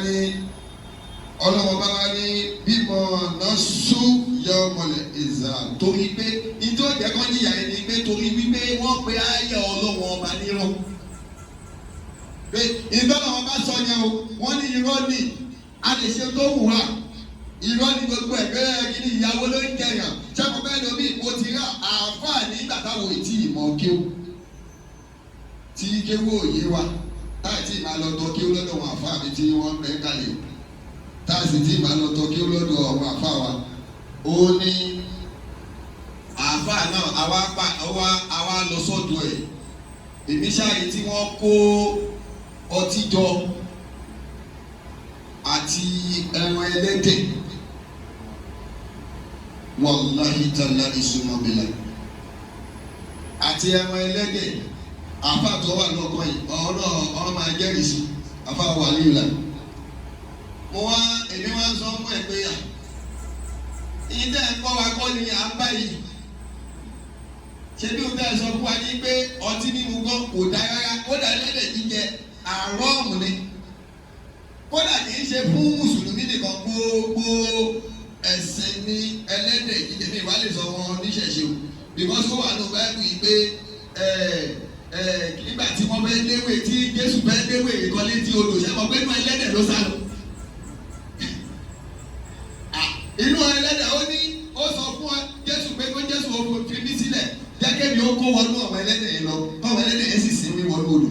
ní bímọ náà sún yọ ọmọlẹ̀ ìzà torí pé ìjọ ìjẹ́ kan níyà ẹni pé torí wípé wọ́n pe ayé Ọlọ́run ọba nírọ̀. Pé ìtọ́nà wọn bá sọ yẹn o, wọ́n ní irọ́ ni a lè ṣe tó wù wá. Irọ́ ni gbogbo ẹ̀gbẹ́ kí ni ìyàwó ló ń jẹyàn. Ṣẹ́kọ̀ọ́ bẹ́ẹ̀ lómi mo ti rà àǹfààní nígbà táwọn ètí ìmọ̀ kéwù. Tí kéwù òye wa, táì tí máa lọ tọ́ kéwù lọ́dọ̀ wọn àfáà mi tí wọ́n bẹ́ kalẹ̀. Táì sì tí máa lọ tọ́ kéwù lọ́dọ̀ àwọn àfáà wa. Ó ní àfáà náà àwa lọ sọ́dọ̀ ẹ̀. Èmi ṣáàyè tí wọ́n kó ọtí jọ àti ẹran ẹlẹ́dẹ̀. wàláhì tàláhì summa billah. Àti ẹran ẹlẹ́dẹ̀ àfa tó wà lọ́kọ̀ yìí ọ̀rọ̀ máa jẹ́rìí sí àfa wà líla. Èmi wá sọ fún ẹ pé ìdá ẹ̀kọ́ wa kọ́ ni à ń báyìí. Ṣé bí o bẹ́ẹ̀ sọ fún wa ní pé ọtí mímu gan kò dá rárá, kódà ẹlẹ́dẹ̀ jíjẹ àrọ́ọ̀mù ni. Kódà kì í ṣe fún mùsùlùmí nìkan, gbogbo ẹ̀sìn ní ẹlẹ́dẹ̀ jíjẹ. Mi ìwà lè sọ wọn oníṣẹ̀ṣe o, because ó wà ní Báíbù yìí pé nígbà tí wọ́n fẹ́ léwé, tí Jésù fẹ́ léwé ìkan létí odò, ṣé mo pé inú ẹlẹ́dẹ̀ ló sá lọ? Inú ẹlẹ́dẹ̀ ó sọ fún Jésù pé kó Jésù ó fi mí sílẹ̀, jẹ́ kébi ó kó wọnú ọmọ ẹlẹ́dẹ̀ yẹn lọ, ọmọ ẹlẹ́dẹ̀ yẹn sì sinmi wọnú odò.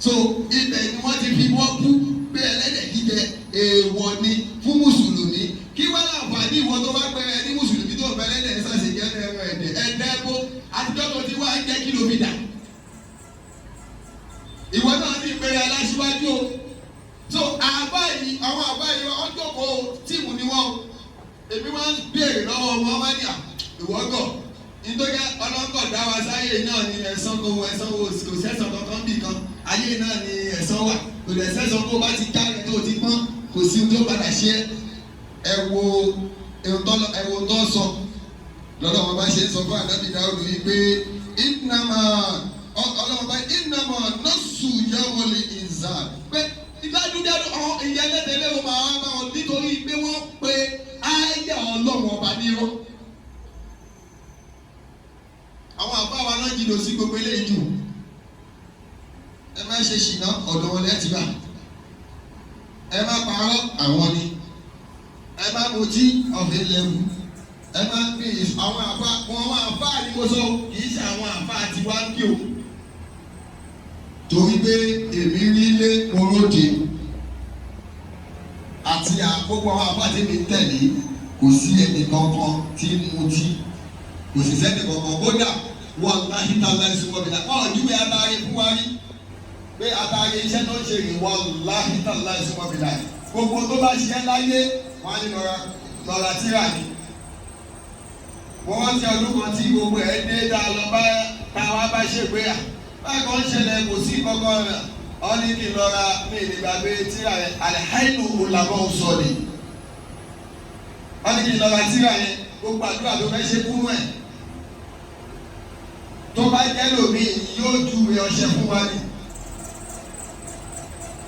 So ibẹ̀ ni wọ́n ti fi wọ́n kú pé ẹlẹ́dẹ̀ jíjẹ èèwọ̀ ni fún mùsùlùmí. Kí wọ́n láǹfààní ìwọ tó bá pẹ́rẹ́ ní mùsùlùmí tó fẹ́ ẹlẹ́dẹ̀ ṣàṣẹ jẹ́ ẹ̀dẹ́ bó àtijọ́ tó ti wá ń jẹ́ kìlómítà. Ìwọ náà ti pẹ́rẹ́ aláṣíwájú o. So àwọn àbá yìí ọjọ́ kó tíìmù ni wọ́n. Èmi wá ń béèrè lọ́wọ́ wọn wá ní ìwọ́gọ̀. Nítorí ọlọ́gọ̀ dá wa sáyé náà ni ẹ̀san kò sẹ́san kankan bì kan. Ayé náà ni ẹ̀san wà. Kò lè sẹ́san kó bá ti jáde tó ti pọ́n, kò sí ohun tó padà ṣe é. Ẹ wo tó sọ lọ́dọ̀ wọn bá ṣe ń sọ fún ànábì Dáúdù yìí pé ọlọ́wọ́n bá ìnàmọ̀ nọ́ọ̀sù yẹ́wọ̀lì ìzà pé ìdájúdájú ìyá ẹlẹ́dẹ̀ẹ́lẹ́ wọn máa wá bá wọn nítorí pé wọ́n pe ayé ọlọ́wọ́n ọba nírọ́. Àwọn àbá wa náà jìnnà sí gbogbo eléyìí jù. Ẹ má ṣe ṣìnà ọ̀dọ̀ wọn lẹ́tì bá. Ẹ má parọ́ àwọn ni. Ẹ má mutí ọ̀fẹ́ lẹ́wù. Ẹ má gbé àwọn àbá ni mo sọ, kì í ṣe àwọn àbá àti wá ń bí o. Torí pé èmi nílé oróde àti àkókò àwọn àbá tí mi tẹ̀lé, kò sí ẹnì kankan tí mutí, kò sì sẹ́ni kankan kódà wọ́n láti ta láti sùn wọ́n bí náà. Wọ́n júwe atare fún wa rí pé atare iṣẹ́ tó ń ṣe rìn wọ́n láti ta láti sùn wọ́n bí náà. Gbogbo tó bá ṣiṣẹ́ láyé wọ́n á ní lọ́ra tíra ni. Wọ́n wá sí ọdún kan tí gbogbo ẹ̀ dé dá lọ bá táwa bá ṣe pé bákan ṣẹlẹ̀ kò sí kankan rẹ̀. Wọ́n ní kí n lọ́ra mí nígbàgbé tíra yẹn àlẹ́háìnù òlàmọ́ sọ ni. Wọ́n ní kí n lọ́ra tíra yẹn gbogbo àdúrà tó fẹ́ ṣe kúrú ẹ̀. Tó bá jẹ́ lómi yóò ju ọṣẹ fún wa ni.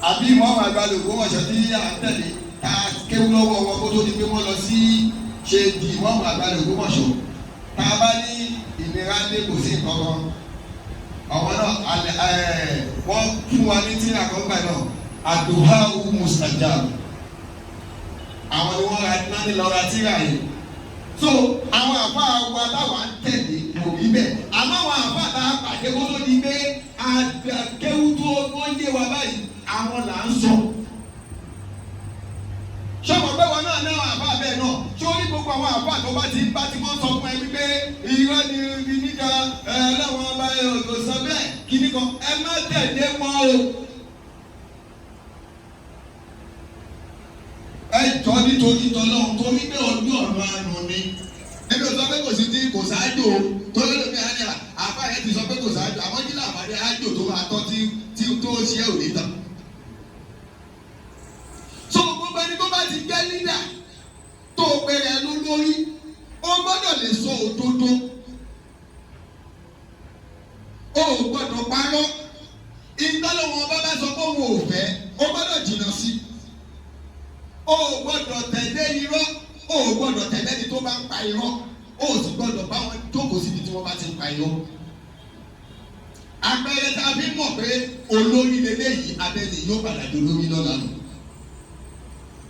Àbí wọ́n máa gba lògbó ọ̀ṣọ́ tí à ń tẹ̀lé ká kéwú lọ́wọ́ wọn kó tó di pé wọ́n lọ sí ṣe di wọ́n máa gba lògbó ọ̀ṣọ́. Tá a bá ní ìnira dé kò sí kankan. Àwọn náà wọ́n fún wa ní tí àkọ́gbà náà àdùhà mustajab. Àwọn ni wọ́n ra náà ní lọ́ra tíra yìí. So àwọn àfa wa táwa ń tẹ̀lé kò rí bẹ́ẹ̀. Àmọ́ àwọn àfa tá a pàdé kó tó di pé àkéwú tó wọ́n yé wa báyìí àwọn là ń sọ. Ṣọ́mọ̀ pé wọn náà náà àfa bẹ́ẹ̀ náà. Ṣé ó ní gbogbo àwọn àfa tó bá ti wọ́n sọ fún ẹ wípé irọ́ ni kíní kan ẹlẹ́wọ̀n ọba kò sọ bẹ́ẹ̀ kíní kan ẹ má tẹ̀lé wọn o. Ẹ jọ nítorí tọ́lọ́run torí pé ọdún ọ̀run àánú ni. Ẹbí ò sọ pé kò sí tí kò sáájò tó lómi àná àbá yẹn ti sọ pé kò sáájò àwọn jílà àbájá ájò tó máa tọ́ tí tó ṣe ò ní tán. So gbogbo ẹni tó bá ti jẹ́ lídà tó pèrè ẹnu lórí ó gbọ́dọ̀ lè sọ òdodo. Ó gbọ́dọ̀ parọ́. Ìtọ́lọ́wọ́n bá sọ pé òun ò fẹ́ ó gbọ́dọ̀ jìnnà sí. O gbọ́dọ̀ tẹ̀lé irọ́, o gbọ́dọ̀ tẹ̀lé ẹni tó bá ń pa irọ́, o sì gbọ́dọ̀ bá wọn jókòó síbi tí wọ́n bá ti ń pa irọ́. Àpẹẹrẹ tá a fi mọ̀ pé olórí lélẹ́yìí abẹ́ni yóò padà di olórí lọ́la nù.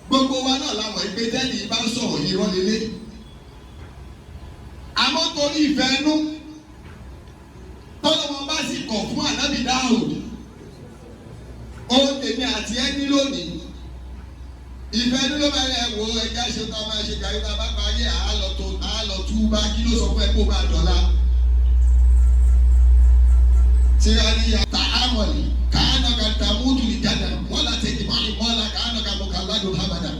Gbogbo wa náà làwọn ìpè tẹ́lẹ̀ bá ń sọ̀rọ̀ irọ́ lélẹ́yìí. Àmọ́ torí ìfẹ́ inú tọ́lọ́ wọn bá sì kọ̀ fún ànábì Dáúdù. Ohun tèmi àti ẹni lónìí. Ìfẹ́ ní ló bẹ̀rẹ̀ wo ẹja ṣe ká máa ṣe kàrí ká bá parí àálọ̀ tú bá kí ló sọ fún ẹ kó máa dọ̀la. Tíra ní yàtà àmọ̀lì káànà ká tàmúdù ìjàdà wọ́n láti ìdìbò ìmọ̀lá káànà ká mọ̀ká ládùn hábàdà.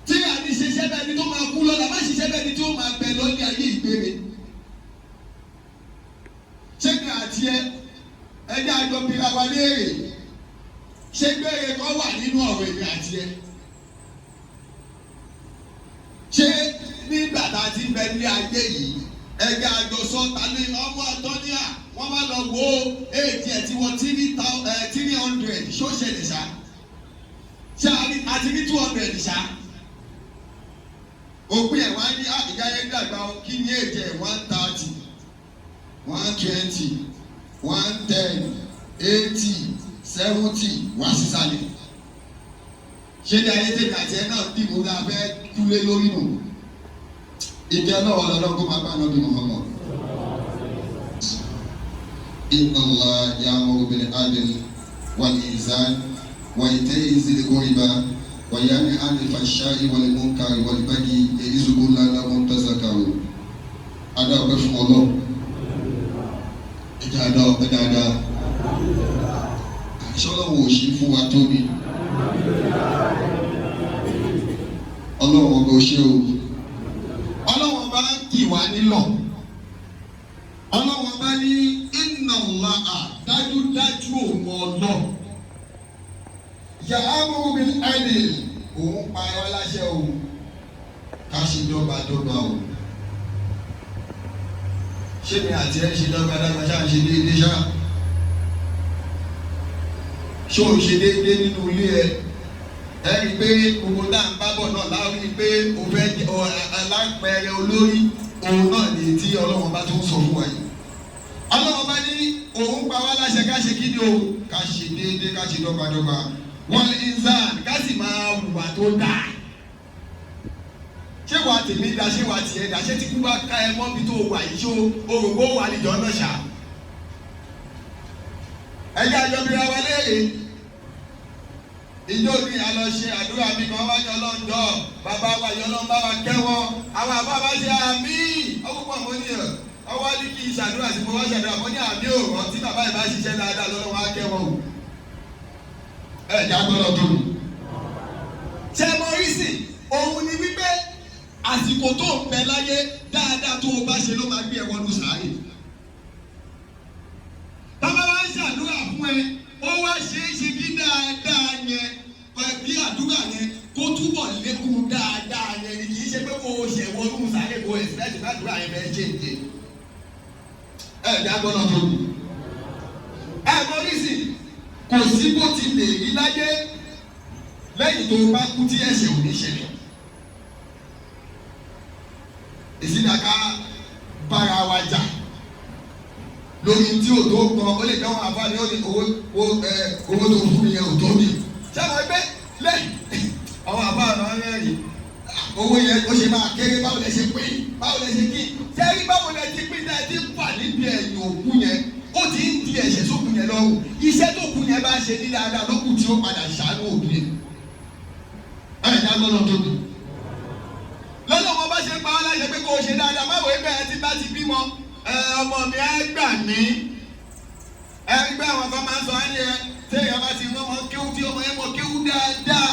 Tíra ṣiṣẹ́ bẹ́ẹ̀ ni tó máa kú lọ́la, má ṣiṣẹ́ bẹ́ẹ̀ ni tó máa bẹ lọ́ní ayé ìgbére. Ṣé kí àti ẹjẹ́ àjọ bíra wa léèrè? Ṣé gbére kan wà nínú ọ̀rọ̀ èmi àti ẹ? Ṣé nígbà tá a ti bẹ ní ayé yìí ẹgbẹ́ àjọsọ ta ní ọmọ àtọ́níà wọ́n máa lọ wo èjì ẹ̀ tí wọ́n 300 ṣó ṣẹlẹ̀ ṣá? Ṣé àti ní 200 ṣá? Òpin ẹ̀ wá ní ìyá yẹn dàgbà kí ní èjì ẹ̀ 130, 120, 110, 80, 70 wá sísàlẹ̀. Ṣé ní ayé tèmi àti ẹ náà dìbò náà fẹ́ kúlé lórí nù? Ìjẹ́ náà wà lọ́dọ́ kó máa bá náà bí Muhammad. Inna Allah ya'muru bil adli wal ihsan wa ita'i dhil qurba wa yanha 'anil fahsha'i wal munkari wal bagyi ya'izukum la'allakum tadhakkarun. Adá ọpẹ́ fún Ọlọ́run. Ẹja adá ọpẹ́ dáadáa. Àṣọlọ́wọ́ ò ṣe fún wa tó ni. Ọlọ́run ọba ò ṣe o. Ọlọ́run ọba ń kì wá nílọ̀. Ọlọ́run ọba ní inna Allaha dájúdájú òun ọlọ́. Ya'muru bil adli òun pa ẹ wá láṣẹ o. Ká ṣe dọ́gbadọ́gba o. Ṣé mi àti ẹ ṣe dọ́gbadọ́gba ṣáà ṣe déédéé ṣá? Ṣé o ṣe déédéé nínú ilé ẹ? Ẹ rí i pé gbogbo náà ń bábọ̀ náà láwọn pé o fẹ́ alápẹ̀rẹ̀ olórí òun náà ní tí Ọlọ́run bá tó ń sọ fún wa yìí. Ọlọ́run bá ní òun pa wá láṣẹ ká ṣe kí ni o? Ká ṣe déédéé, ká ṣe dọ́gbadọ́gba. Wal insan ká sì máa hùwà tó dáa. Ṣé wàá tèmi dá, ṣé wàá tiẹ̀ dá, ṣé tí kú bá ká ẹ mọ́bi tó wà yìí ṣó orògbó wà níjọ́ náà ṣá? Ẹ̀jẹ̀ àjọbíra wa léèrè. Ìjọ ní a lọ ṣe àdúrà mi kan wájú ọlọ́njọ́ bàbá wa yọ lọ́n bá wa kẹ́wọ́ àwọn àbá wa ṣe àmì ọkùnkùn àmọ́ ní ẹ̀ ọwọ́ ní kí ìṣàdúrà sí mo wá ṣàdúrà mọ́ ní àmì òòrùn tí bàbá ìbá ṣiṣẹ́ dáadáa lọ́wọ́ wa kẹ́wọ́ o. Ẹ jà gbọ́dọ̀ tó mi. Ṣé mo rí sí òun ni wípé àsìkò tó ń bẹ láyé dáadáa tó o bá ṣe ló máa gbé ẹ wọnú sàárè. Bàbá wa ń ṣàdúrà fún ẹ ó wá ṣe é ṣe kí dáadáa yẹn kí àdúrà yẹn kó túbọ̀ lékún dáadáa yẹn ni kì í ṣe pé kó o ṣe wọnú sáré kó o ẹ̀sìpẹ́sì ládùúrà yẹn fẹ́ ṣe èdè. Ẹ jẹ́ agbọ́dọ̀ tó mi. Ẹ mọ rísì kò sí bó ti lè rí láyé lẹ́yìn tó bá kú tí ẹ̀ṣẹ̀ ò ní ṣẹlẹ̀. Ìsìdàká bára wa jà lórí tí o tó gbọ́ ó lè dáwọn àfáàní ó ní owó tó fún yẹn ò tó mi. Ṣé àwọn ẹgbẹ́ lẹ́yìn àwọn àfáàní wọn rẹ́rìn owó yẹn ó ṣe máa kéré báwo lẹ ṣe pín báwo lẹ ṣe kí ṣé rí báwo lẹ ti pín náà ti fà níbi ẹ̀yìn òkú yẹn ó ti ń di ẹ̀ṣẹ̀ sókù yẹn lọ́rùn iṣẹ́ tó kù yẹn bá ṣe ní dáadáa lókù tí ó padà ṣàánú òbí yẹn. Báyìí ní agbọ́dọ̀ tóbi. Lọ́nà wọn bá ṣe pa ọ́ láṣẹ pé kó o ṣe dáadáa má wòó bẹ́ẹ̀ tí bá ti bímọ ọmọ mi á gbà mí ẹgbẹ́ àwọn kan máa ń sọ ẹni ẹ tí èèyàn bá ti rán ọmọ kéwú tí ọmọ yẹn mọ kéwú dáadáa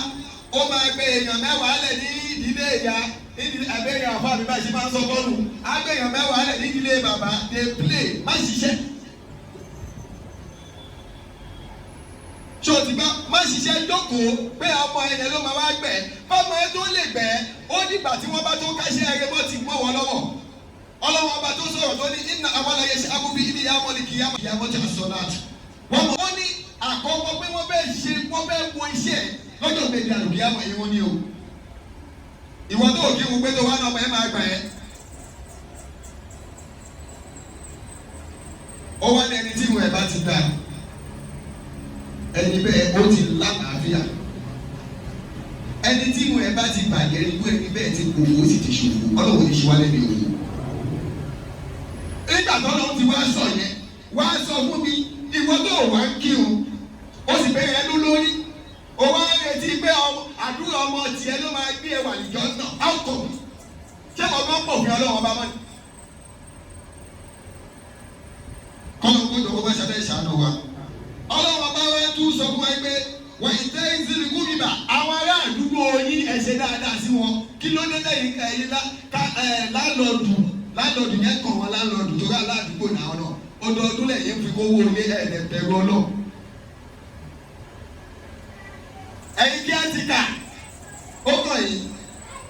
ó máa gbé èèyàn mẹ́wàá lẹ̀ ní ìdílé ìyá ẹgbẹ́ èèyàn àfọ àbí bá ṣe máa ń sọ bọ́ọ̀lù á gbé èèyàn mẹ́wàá lẹ̀ ní ìdílé bàbá dey play má ṣiṣẹ́. Ṣé o ti bá má ṣiṣẹ́ jókòó pé ọmọ ẹ̀yẹ ló máa wá gbẹ̀ ọmọ ẹ tó lè gbẹ̀ ó dìgbà tí wọ́n bá tó káṣẹ́ ẹrẹ bọ́ ti mọ́ wọn lọ́wọ́. Ọlọ́wọ́ ọba tó sọ̀rọ̀ tó ní iná àwọn ayé ṣe abúbí ibi ìyá wọn ni kì í yàmọ̀ ìyá wọn ti sọ láti. Wọ́n ní àkọ́kọ́ pé wọ́n bẹ́ẹ̀ wo iṣẹ́ lọ́jọ́ méjì àlùkí yàmọ̀ yìí wọ́n ní o. Ìwọ tó kí wọn pé tó wá náà máa gbà ẹ́. Ó wá ní ẹni tí ìwọ̀n ẹ̀ bá ti dà ẹni bẹ́ẹ̀ ó ti lálàáfíà. Ẹni tí ìwọ̀n ẹ̀ bá ti bàjẹ́ ikú ẹni bẹ́ẹ̀ ti kò ó sì ti ṣòfò ọlọ́wọ́ ti ṣe wálé ní òun. Nígbà tó lọ́wọ́ ti wá sọ yẹn wá sọ fún mi ìwọ tó wá ń kírun ó sì bẹ́ẹ̀ yẹn lórí ó wá ń retí pé àdúrà ọmọ tiẹ̀ ló máa gbé ẹwà níjọ náà áwùkọ̀ ṣé mo gbọ́ pọ̀ fún ọlọ́wọ́ bá mọ́ni. Kọ́lọ́ kó jọ kó bá ṣàlẹ̀ ìṣàánú wa ọlọ́wọ́ bá wá tún sọ fún wa pé wọ́n ìtẹ́ ìzìlì gúrìbà àwọn ará àdúgbò yín ẹ ṣe dáadáa sí wọn kí ló dé lẹ́yìn ẹ̀yìn láńlọ́ọ̀dù yẹn kàn wọ́n láńlọ́ọ̀dù tó rà ládùúgbò náà náà ọdọọdún lẹ́yìn fi kówó ilé ẹ̀ẹ́dẹ̀gbẹ̀rún ọlọ́ọ̀. ẹ̀yin kí á ti kà ó kàn yìí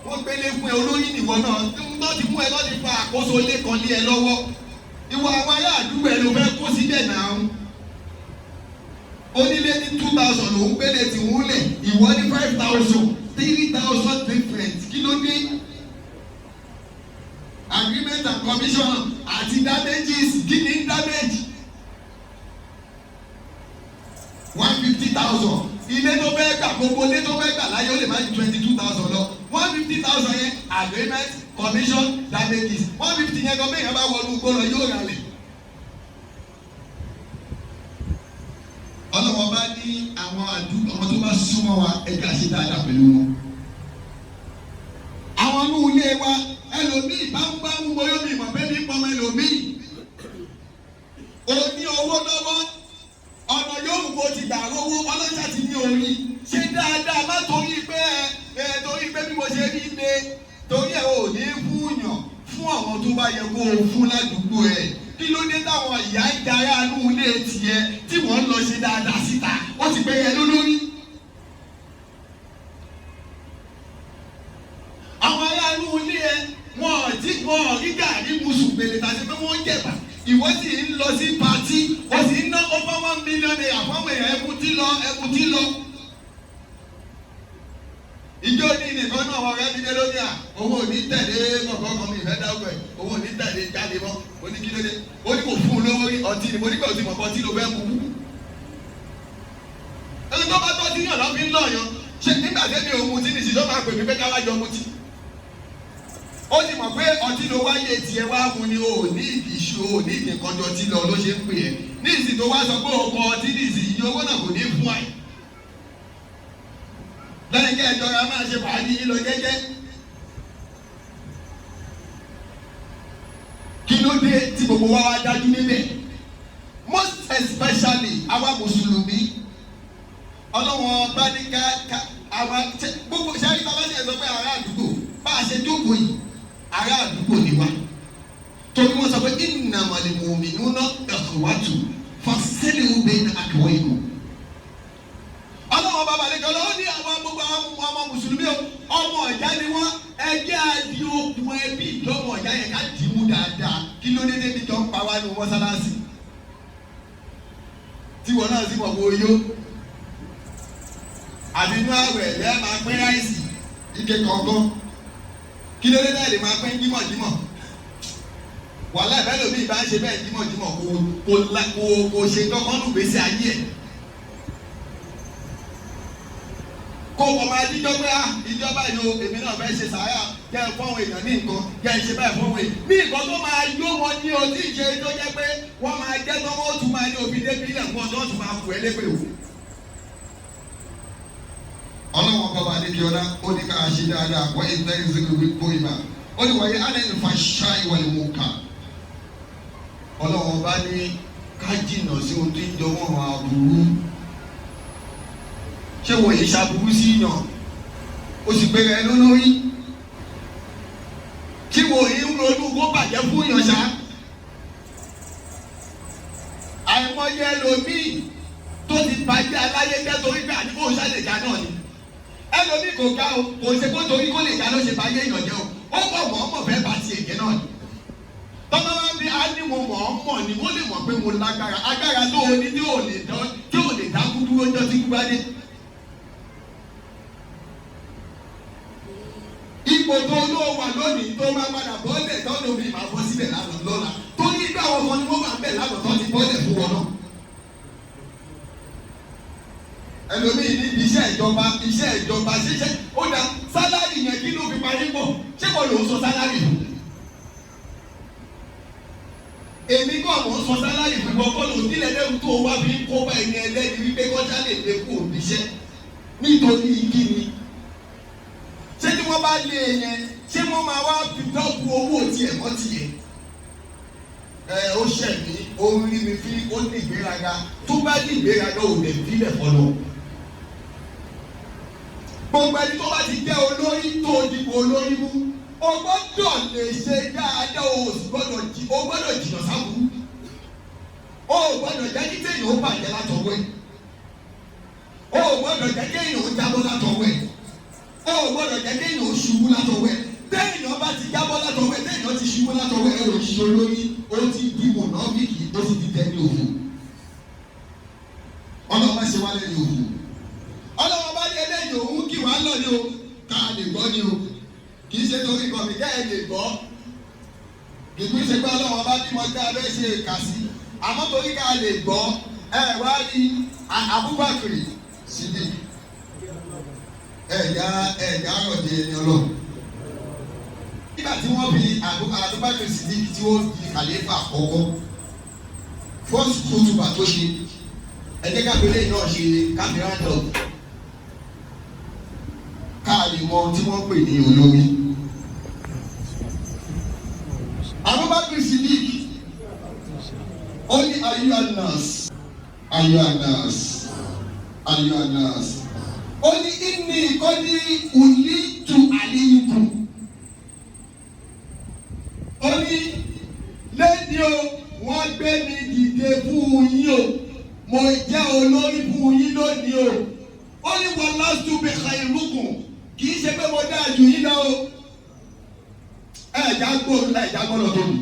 wọ́n gbélé fún ẹ olórí nìwọ náà tó ti mú ẹ lọ́ọ́ ti fa àkóso ilé kan lé ẹ lọ́wọ́ ìwọ àwọn ará àdúgbò ẹ ló fẹ́ kó síbẹ̀ náà onílé ní 2,000 lòún gbélé tí wọ́n lẹ̀ ìwọ ní 5,000 3,000 different kí ló dé agreement and commission àti damages kí ni damage 150,000 ilé tó fẹ́ gbà gbogbo ilé tó fẹ́ gbà láyé ó lè má ju 22,000 lọ 150,000 yẹn agreement commission damages 150 yẹn gan bẹ́ẹ̀ yẹn bá wọnú gbọ́dọ̀ yóò rà lẹ̀. ọlọ́wọ́ bá ní àwọn àdúgbò ọmọ tó bá súnmọ́ wa ẹ̀ka ṣe dáadáa pẹ̀lú wọn. àwọn inú ilé wa ẹlòmíì bá ń bá ń wọyọ́ mi ìmọ̀ bẹ́ẹ̀ ní pọ́nmọ́ ẹlòmíì. o ní owó lọ́wọ́ ọ̀nà yóò kó ti gbà rówó ọlọ́jà ti ní orí ṣe dáadáa má torí pé bí mo ṣe rí ilé torí ẹ̀ ò ní fúnyàn fún àwọn tó bá yẹ kó o fún ládùúgbò ẹ̀. kí ló dé táwọn ìyá ń darí àánú ilé tiẹ̀ tí wọ́n ń lọ ṣe dáadáa síta ó ti gbé yẹn lólórí. àwọn aráàlú ilé ẹ wọn rí gàrí mùsùlùmí gbèlè tàbí pé wọ́n jẹ̀bà ìwọ sì ń lọ sí pàtí ó sì ń ná over 1 million naira fáwọn èèyàn ẹkùn tí lọ. ìjọ ní nìkan náà wọ́n rẹ́ mi dé lónìí owó ò ní tẹ̀lé kọ̀ọ̀kan mi ìfẹ́ dáwọ́ ẹ̀ owó ò ní tẹ̀lé jáde mọ́ oníkílódé ó ní kò fún un lówó rí ọtí ni mo ní kò sí mọ̀ ọtí ló fẹ́ mú. ẹni tó bá tọ́ sí yàn lọ́ fi ń lọ́ọ̀yàn ṣé nígbà tẹ́mi òun mutí nìṣí tó máa pè mí pé ká wá jọ mutí. ó ti mọ̀ pé ọtí ló wáyé tiẹ̀ wá mu ni o ní ìdí iṣu o ní ìdí kọjọ tí lọ ló ṣe ń pè ẹ́ ní ìsìn tó wá sọ pé o kọ ọtí ní ìsìn iye owó náà kò ní fún àì. lẹ́yìn kí ẹjọ́ ra máa ṣe fàájì yín lọ jẹ́jẹ́. kí ló dé tí gbogbo wa wá dájú níbẹ̀ most especially àwa mùsùlùmí ọlọ́wọ́n bá ní ká àwa gbogbo ṣáàrí bàbá ṣe sọ pé ará àdúgbò bá a ṣe jókòó yìí ará àdúgbò ni wa torí wọ́n sọ pé innamal mu'minuna ikhwatu fasilihu bayna akhawaykum. ọlọ́wọ́n bàbá nìkan lọ́wọ́ ní àwọn gbogbo àwọn ọmọ mùsùlùmí ọmọ ọ̀já ni wọ́n ẹjẹ́ àdí okùn ẹbí ìjọba ọ̀já yẹn ká dì í mú dáadáa kí ló dé débi jọ ń pa wá ní mọ́sálásí tí wọn náà sì mọ̀ bó yó àbí inú àwẹ̀ lẹ́ẹ̀ máa pín ráìsì ike kọ̀ọ̀kan kí ló dé lè máa pín jímọ̀jímọ̀ wàhálà ìbẹ́ lómi ìbá ń ṣe bẹ́ẹ̀ jímọ̀jímọ̀ kò ṣe tọkàn nù gbèsè ayé ẹ̀. kó o máa díjọ́ pé ìjọba yìí o èmi náà fẹ́ ṣe sàárà kẹ́ ẹ fọ́wọ́ èèyàn ní nǹkan kẹ́ ẹ ṣe báyìí fọ́wọ́ èèyàn ní nǹkan tó máa yó wọn ní o tí ì ṣe tó jẹ́ pé wọ́n máa jẹ́ tó wọ́n tún máa ní òbí débi ilẹ̀ fún ọ̀dọ́ tún máa kù ẹ́ lépè o. ọlọ́wọ́n bàbá adékèọ́lá ó ní ká ṣe dáadáa wọ́n yìí tẹ́ ìzìkì wípé ìmà ó ní wọ́n yìí alẹ́ nífa ṣá ìwà ìmú ká ọlọ́wọ́n bá ní ká jìnnà sí ohun tó ń jọ wọ́n àbúrú ṣé wọ́n yìí ṣàbùrú sí yàn o sì pé rẹ lólórí tí wọ́n yìí ń ronú kó bàjẹ́ fún yàn ṣá àìmọye ẹlòmíì tó ti bàjẹ́ aláyé jẹ́ torí pé àdìgbò ṣàlẹ̀já náà ni ẹlòmíì kò ga o kò ṣe kó torí kó lè já ló ṣe bá yé èèyàn jẹ́ o ó bọ̀ mọ̀ọ́mọ̀ fẹ́ bá ti èké náà ni tọ́mọ máa ń bí a ní mo mọ̀ọ́mọ̀ ni wọ́n lè mọ̀ pé mo lágbára agbára tó o ní tí ò lè dákú dúró jọ tí kú bá dé. ipò tó ló wà lónìí tó máa padà bọ́ọ̀lẹ̀ tọ́jú mi máa bọ́ síbẹ̀ lánàá lọ́la torí ìgbà wọn kan ni wọ́n máa bẹ̀ lánàá tó ti bọ́ọ̀lẹ̀ fún wọn náà. ẹlòmíì ní iṣẹ́ ìjọba ṣíṣẹ́ ó dá sálárì yẹn kí ló fi parí pọ̀ ṣé kò ló ń sọ sálárì fún. èmi kọ́ mọ̀ ń sọ sálárì fún wọn kọ́ ló ń dílé lẹ́rù tó wá fi ń kó bá ẹni ẹlẹ́ni wípé kọ́jà lè lè kó òbíṣẹ́ nítorí kí ni. ṣé tí wọ́n bá lé e yẹn ṣé wọ́n máa wá fi dọ́kun owó tiẹ̀ mọ́ tiẹ̀. Ó ṣẹ̀ mí ó rí mi fi ó ní ìgbéraga tó bá ní ìgbéraga ò lè fi lẹ̀ fọlọ́. gbogbo ẹni tó bá ti jẹ́ olórí tó dìbò olórí mú o gbọ́dọ̀ lè ṣe dáadáa o gbọ́dọ̀ jìnnà sábúrú o gbọ́dọ̀ jẹ́ kí téèyàn ó bàjẹ́ látọwọ́ ẹ̀ o gbọ́dọ̀ jẹ́ kéèyàn ó jábọ́ látọwọ́ ẹ̀ o gbọ́dọ̀ jẹ́ kéèyàn ó ṣubú látọwọ́ ẹ̀ téèyàn bá ti jábọ́ látọwọ́ ẹ̀ téèyàn ti ṣubú látọwọ́ ẹ̀ ẹ̀rọ ìṣòro lórí ó ti di mọ̀nàfíkì ó sì ti tẹ̀lé òfò ọlọ́wọ́ ṣe wá lẹ́yìn òfò ọlọ́wọ́ bá ní eléyìí òun kì wá lọ ní o ká lè gbọ́ ní o kì í ṣe torí kọ̀mí ká ẹ lè gbọ́ kì í ṣe pé ọlọ́wọ́ bá bímọ ká lè ṣe kà sí àmọ́ torí ká lè gbọ́ ẹ wá rí Abubakar síbi ẹ̀yà rọ̀jẹ̀ ẹni ọlọ́run nígbà tí wọ́n fi Abubakar síbi tí ó di kàlẹ́fà àkọ́kọ́ first kútùbà tó ṣe ẹ̀jẹ̀ kábílẹ̀ náà ṣe kábíráńdọ̀ káàlì mọ tí wọ́n pè ní olórí. Abubakar Siddiq ó ní ayuanas ó ní inni ìkọ́ni ulitu aliyikum ó ní lẹ́ni o wọ́n gbé mi dìde fún yín o mo jẹ́ olórí fún yín lónìí o ó ní walastu bi khairukum kì í ṣe pé mo dáa jù yín lọ o ẹ̀já gbòòrò náà ẹ̀já gbọ́dọ̀ tóbi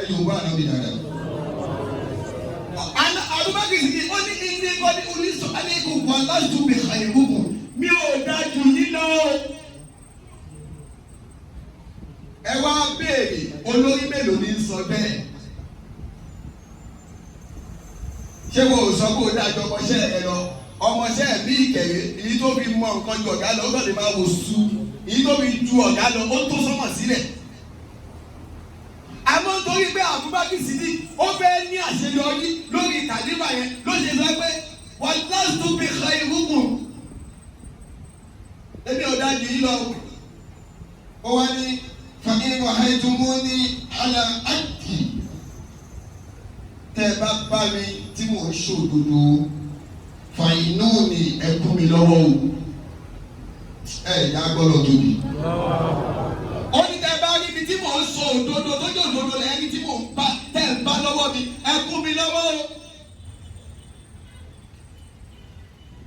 Yorùbá náà bí dáadáa. Abubakar Siddiq ó ní ilé kọ́ni oníṣọ́ aleikum walastu bi khairukum mi ò dáa jù yín lọ o. Ẹ wá béèrè olórí mélòó ní sọ bẹ́ẹ̀. Ṣé wo sọ pé o dájọ́ ọmọọṣẹ́ rẹ lọ? Ọmọọṣẹ́ bí ìkẹ̀wé èyí tó fi mọ nǹkan ju ọ̀gá lọ ó gbọ́dọ̀ máa wò sú èyí tó fi ju ọ̀gá lọ ó tó sọ́mọ̀ sílẹ̀. Àmọ́ torí pé Abubakar Siddiq ó fẹ́ ní àṣeyọrí lórí kàlífà yẹn ló ṣe sọ pé walastu bi khairukum èmi ò dájú yìí lọ. Ó wá ní fàkíní wahaytumuni ala haqqi tẹ́ ẹ bá bá mi tí mò ń ṣòdodo fàyínú ni ẹ kún mi lọ́wọ́ o ẹ̀yà gbọ́dọ̀ tóbi. Ó ní tẹ́ ẹ bá rí ibi tí mò ń sọ òdodo tó jẹ́ òdodo lẹ́yìn tí mò ń bá tẹ́ ẹ bá lọ́wọ́ mi ẹ kún mi lọ́wọ́ o.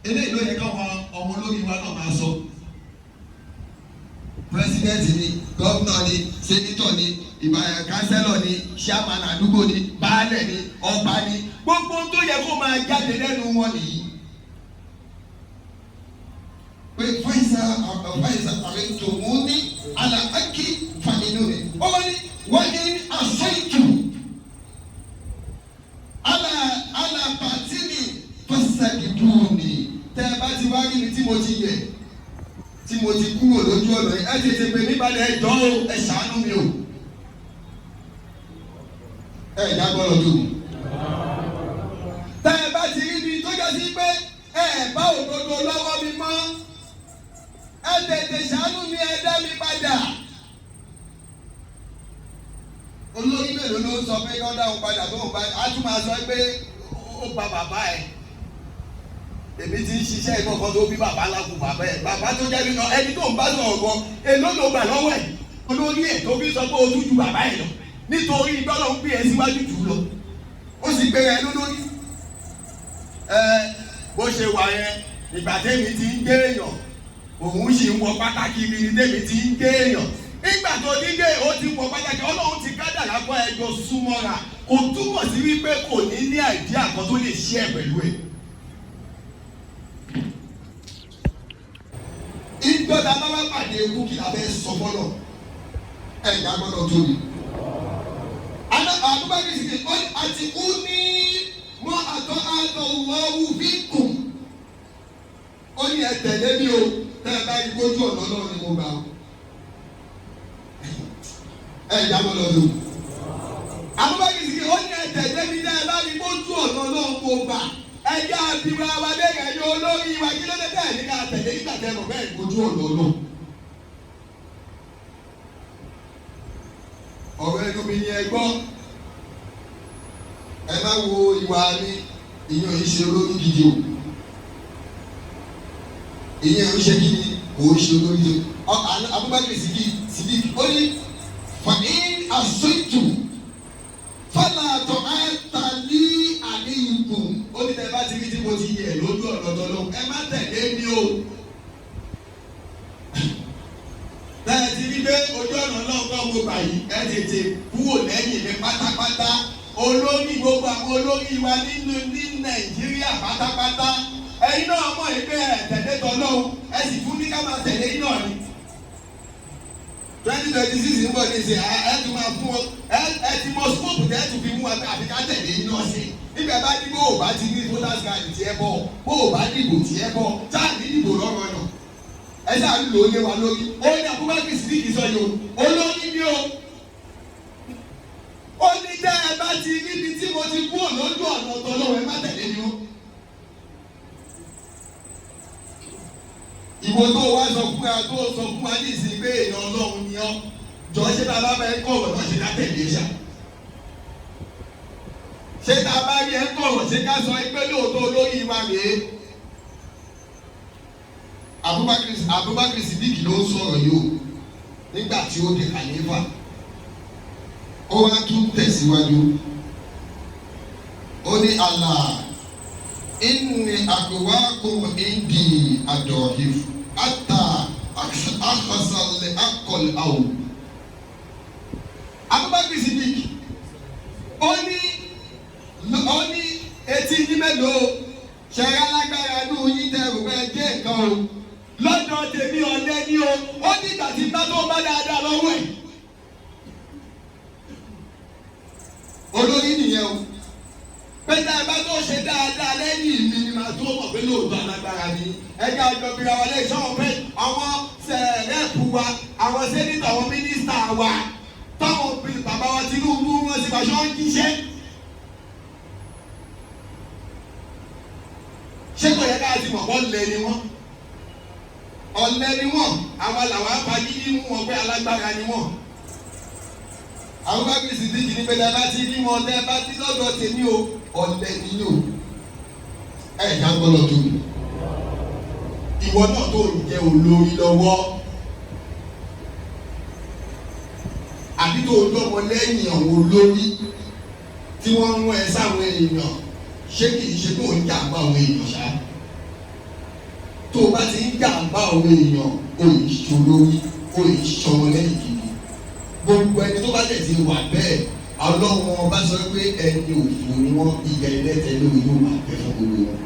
Eléyìí ló yẹ káwọn ọmọ olórí wa náà máa sọ. Pírẹsidẹ́ǹtì ni, gọ́vnà ni, sẹ́nitọ̀ ni, ìbàyàn kánsẹ́lọ̀ ni, chairman àdúgbò ni, baálẹ̀ ni, ọba ni, gbogbo tó yẹ kó máa jáde lẹ́nu wọn nìyí. Pé fáìsà àrètò mú ní àlàákì fàyínú ni. Ó wọ́n ní wọ́n ní àṣẹ́jù àlàpàtì ni fọ́sàgìdù ni. Tẹ́ ẹ bá ti wá rí mi tí mo ti yẹ tí mo ti kúrò lójú ọ̀nà yìí ẹ tètè pè mí balẹ̀ ẹ jọ̀ọ́ o ẹ ṣàánú mi o. Ẹ ìjà gbọ́dọ̀ tó mi. Tẹ́ ẹ bá ti rí mi tó jẹ́ sí pé ẹ bá òdodo lọ́wọ́ mi mọ́ ẹ tètè ṣàánú mi ẹ dá mi padà. Olórí mélòó ló sọ pé kí wọ́n dáhùn padà tó ń bá a tún máa sọ pé ó pa bàbá ẹ̀. Èmi ti ń ṣiṣẹ́ ìkọ̀kọ̀ tó bí bàbá lákù bàbá ẹ̀ bàbá tó jẹ́ nínú ẹni tó ń bá sọ̀rọ̀ gan èló ló gbà lọ́wọ́ ẹ̀ olórí ẹ̀ tó fi sọ pé o tún ju bàbá ẹ̀ lọ nítorí gbọ́dọ̀ ń gbé ẹ síwájú jù lọ ó sì gbé ẹ lólórí. Bó ṣe wà yẹn ìgbà tẹ́mi ti ń gbé èèyàn òun sì ń wọ pátákì mi ni tẹ́mi ti ń gbé èèyàn nígbà tó ní gbé ó ti wọ pátákì Ọlọ́run ti kádàrá kọ́ ẹjọ́ súnmọ́ra kò túmọ̀ sí wípé kò ní àìdíà kan tó lè ṣe ẹ̀ pẹ̀lú ẹ̀. Ìjọba bá wá pàdé ikú kí la fẹ́ sọ fọlọ́ ẹ̀yà gbọ́dọ̀ tóbi. Abubakar Siddiq àti kú ní mọ́ àtọ́ lọ́wọ́ fíkùn. Ó ní ẹ tẹ̀lé mi o tẹ́ ẹ bá rí gbójú ọ̀nà náà ni mo gbà. Ẹ̀yà gbọ́dọ̀ tóbi. Abubakar Siddiq ó ní ẹ tẹ̀lé mi tẹ́ ẹ bá rí gbójú ọ̀nà náà mo gbà. Ẹja àbíwá wa lẹ́yìn ẹ̀yọ́ olórí wa kí ló dé bẹ́ẹ̀ ní ká tẹ̀lé nígbà tẹ̀lé bẹ́ẹ̀ kojú ọ̀lọ́lọ́. Ọ̀rọ̀ ẹnu mi ni ẹ gbọ́. Ẹ má wo ìwà mi, ìyẹn ò ní ṣe olórí gidi o. ìyẹn ò ṣe kí ni kò ṣe olórí tó Abubakar Siddiq ó ní fàáyín àṣejù fọláàtọ̀ àtàlí àníyùkùn ó ní tẹ́ bá ti rí tí mo ti yẹ lójú ọ̀dọ̀ tọ́lọ́ ẹ má tẹ̀lé mi o. Bẹ́ẹ̀ ti rí pé ojú ọ̀nà náà kọ́ mo gbà yìí ẹ tètè kúrò lẹ́yìn mi pátápátá olórí gbogbo àwọn olórí wa ní Nàìjíríà pátápátá ẹ̀yin náà mọ̀ ẹ́ pé ẹ̀ tẹ̀lé tọ́lọ́hún ẹ sì fún ní ká máa tẹ̀lé yín náà ni. 2026 ń bọ̀ ní ìsìn ẹ tún máa fún ọ ẹ ti mọ scope tẹ́ ẹ tún fi mú wa àfi ká tẹ̀lé yín náà sí. Nígbà bá ní bó o bá ti ní voters card tiẹ̀ bọ̀ bó o bá dìbò tiẹ̀ bọ̀ táà ní dìbò lọ́rọ̀ náà ẹ sáà ń lò ó lé wa lórí ó ní Abubakar Siddiq sọ yìí o olórí ni o ó ní tẹ́ ẹ bá ti níbi tí mo ti kú lójú ọ̀nà tọ́lọ́wọ́ ẹ má tẹ̀lé ni o. Ìwọ tó wá sọ fún wa ní ìsìn pé èèyàn Ọlọ́run ni ọ́ jọ ṣé tá a bá bẹ kọ̀ ọ̀rọ̀ náà ṣe ká tẹ̀lé ṣá ṣé tá a bá rí ẹ kọ̀ ọ̀rọ̀ ṣe ká sọ pé lóòótọ́ olórí wa rèé. Abubakar Siddiq ló ń sọ̀rọ̀ yìí o nígbà tí ó di kàlífà ó wá tún tẹ̀síwájú ó ní Allah inni akwakum indi adọ̀hif ata akhasalẹ̀ akọl awo. Abubakar Siddiq ó ní etí ní mélòó ṣẹ̀rẹ́ alágbára ní oyin tẹ̀rù bẹ́ẹ̀ jẹ́ nǹkan o lọ́dọ̀ tèmi ọ̀lẹ́ ní o ó ní ìgbà tí bá tó bá dáadáa lọ́wọ́ ẹ̀. Olórí nìyẹn o pété ẹ bá tó ṣe dáadáa lẹ́yìn mi ni màá tó mọ̀ pé lóòótọ́ alágbára ni ẹgbẹ́ àjọ bíra wa lè sọ̀rọ̀ pé àwọn sẹ̀rẹ̀pù wa àwọn sẹ́nitọ̀ àwọn mínísítà wa táwọn bàbá wa Tinubu wọn sì fàṣọ ń jíṣẹ́. Ṣé kò yẹ ká ti mọ̀ kọ́ lẹ ni wọ́n? Ọ̀lẹ ni wọ́n àwọn làwọn apagídí mú wọn pé alágbára ni wọ́n. Abubakar Siddiq ní pé tẹ́ bá ti rí wọn tẹ́ bá ti lọ́dọ̀ tèmi o ọ̀lẹ ni yóò ẹ̀ ká gbọ́dọ̀ tó mi. Ìwọ náà tó ń jẹ́ olórí lọ́wọ́ àbí tó ń dọ́mọ lẹ́yìn àwọn olórí tí wọ́n ń mú ẹ sáwọn èèyàn ṣé kì í ṣe tó ń jàǹbá àwọn èèyàn ṣá tó o bá ti ń jàǹbá àwọn èèyàn o yìí ṣolórí o yìí ṣọmọ lẹ́yìn kìíní gbogbo ẹni tó bá tẹ̀ ti wà bẹ́ẹ̀ Ọlọ́run ọba sọ pé ẹni òfò ni wọ́n ìyà ẹlẹ́tẹ̀ lórí yóò máa bẹ fún gbogbo wọn.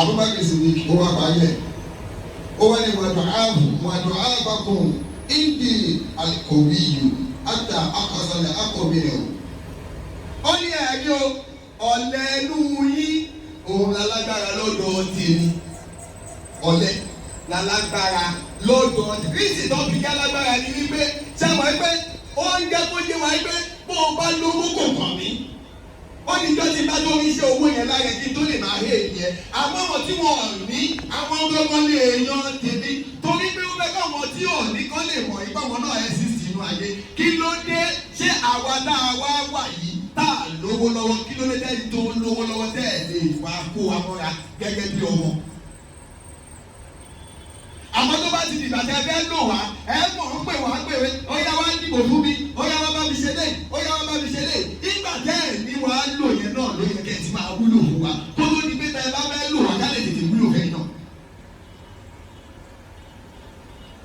Abubakar Siddiq ó wá báyẹ̀ ó wá ní wàdùn ààbàkùn ìdí àkọ́bí yìí àtà àkọsọ̀lẹ̀ àkọ́bí rẹ̀ ó ní ẹ̀rí o ọ̀lẹ inú yín òun lálágbára lọ́dọ̀ tèmi ọ̀lẹ lálágbára lọ́dọ̀ Kristi tó fi yá lágbára ni wípé sáwọn ẹgbẹ́ oúnjẹ tó yé wa ẹgbẹ́ bó o bá lówó kò kàn mí ó ní ìjọ tí bá tó ń ṣe owó yẹn lára kí n tó lè máa hé èyẹ àmọ́ wọn tí wọn ò ní àwọn gbọ́ngàn lè yan tèmi torí pé ó fẹ́ káwọn tí ò ní kán lè mọ̀ ipá wọn náà ẹ̀ sì sínú ayé kí ló dé ṣé àwa náà wá wà yìí tá a lówó lọ́wọ́ kí ló dé tẹ́ tó lówó lọ́wọ́ tẹ́ ẹ̀ lè wá kó wa mọ́ra gẹ́gẹ́ bí ọmọ. Àmọ́ tó bá ti dìgbà tẹ́ fẹ́ lò wá ẹ mọ̀ ń pè wá pèwé ó yá wá dìbò fún mi ó yá wá bá mi ṣe lé ó yá wá bá mi ṣe lé ìgbà tẹ́ ẹ̀ ní wàá lò yẹn náà ló yẹ kẹ́ ẹ ti máa wúlò fún wa kó tó di pé tẹ́ ẹ bá fẹ́ lò wá ká lè tètè wúlò fẹ́ náà.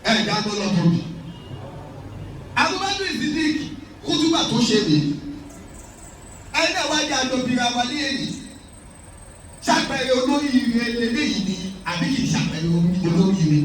Ẹ já tó lọ tóbi. Abubakar Siddiq kútúbà tó ṣe mí ẹni náà wájú àjọbìnrin àwálé èyí ṣàpẹẹrẹ olórí ire lélẹ́yìí ni àbí kì í ṣàpẹẹrẹ olórí ire.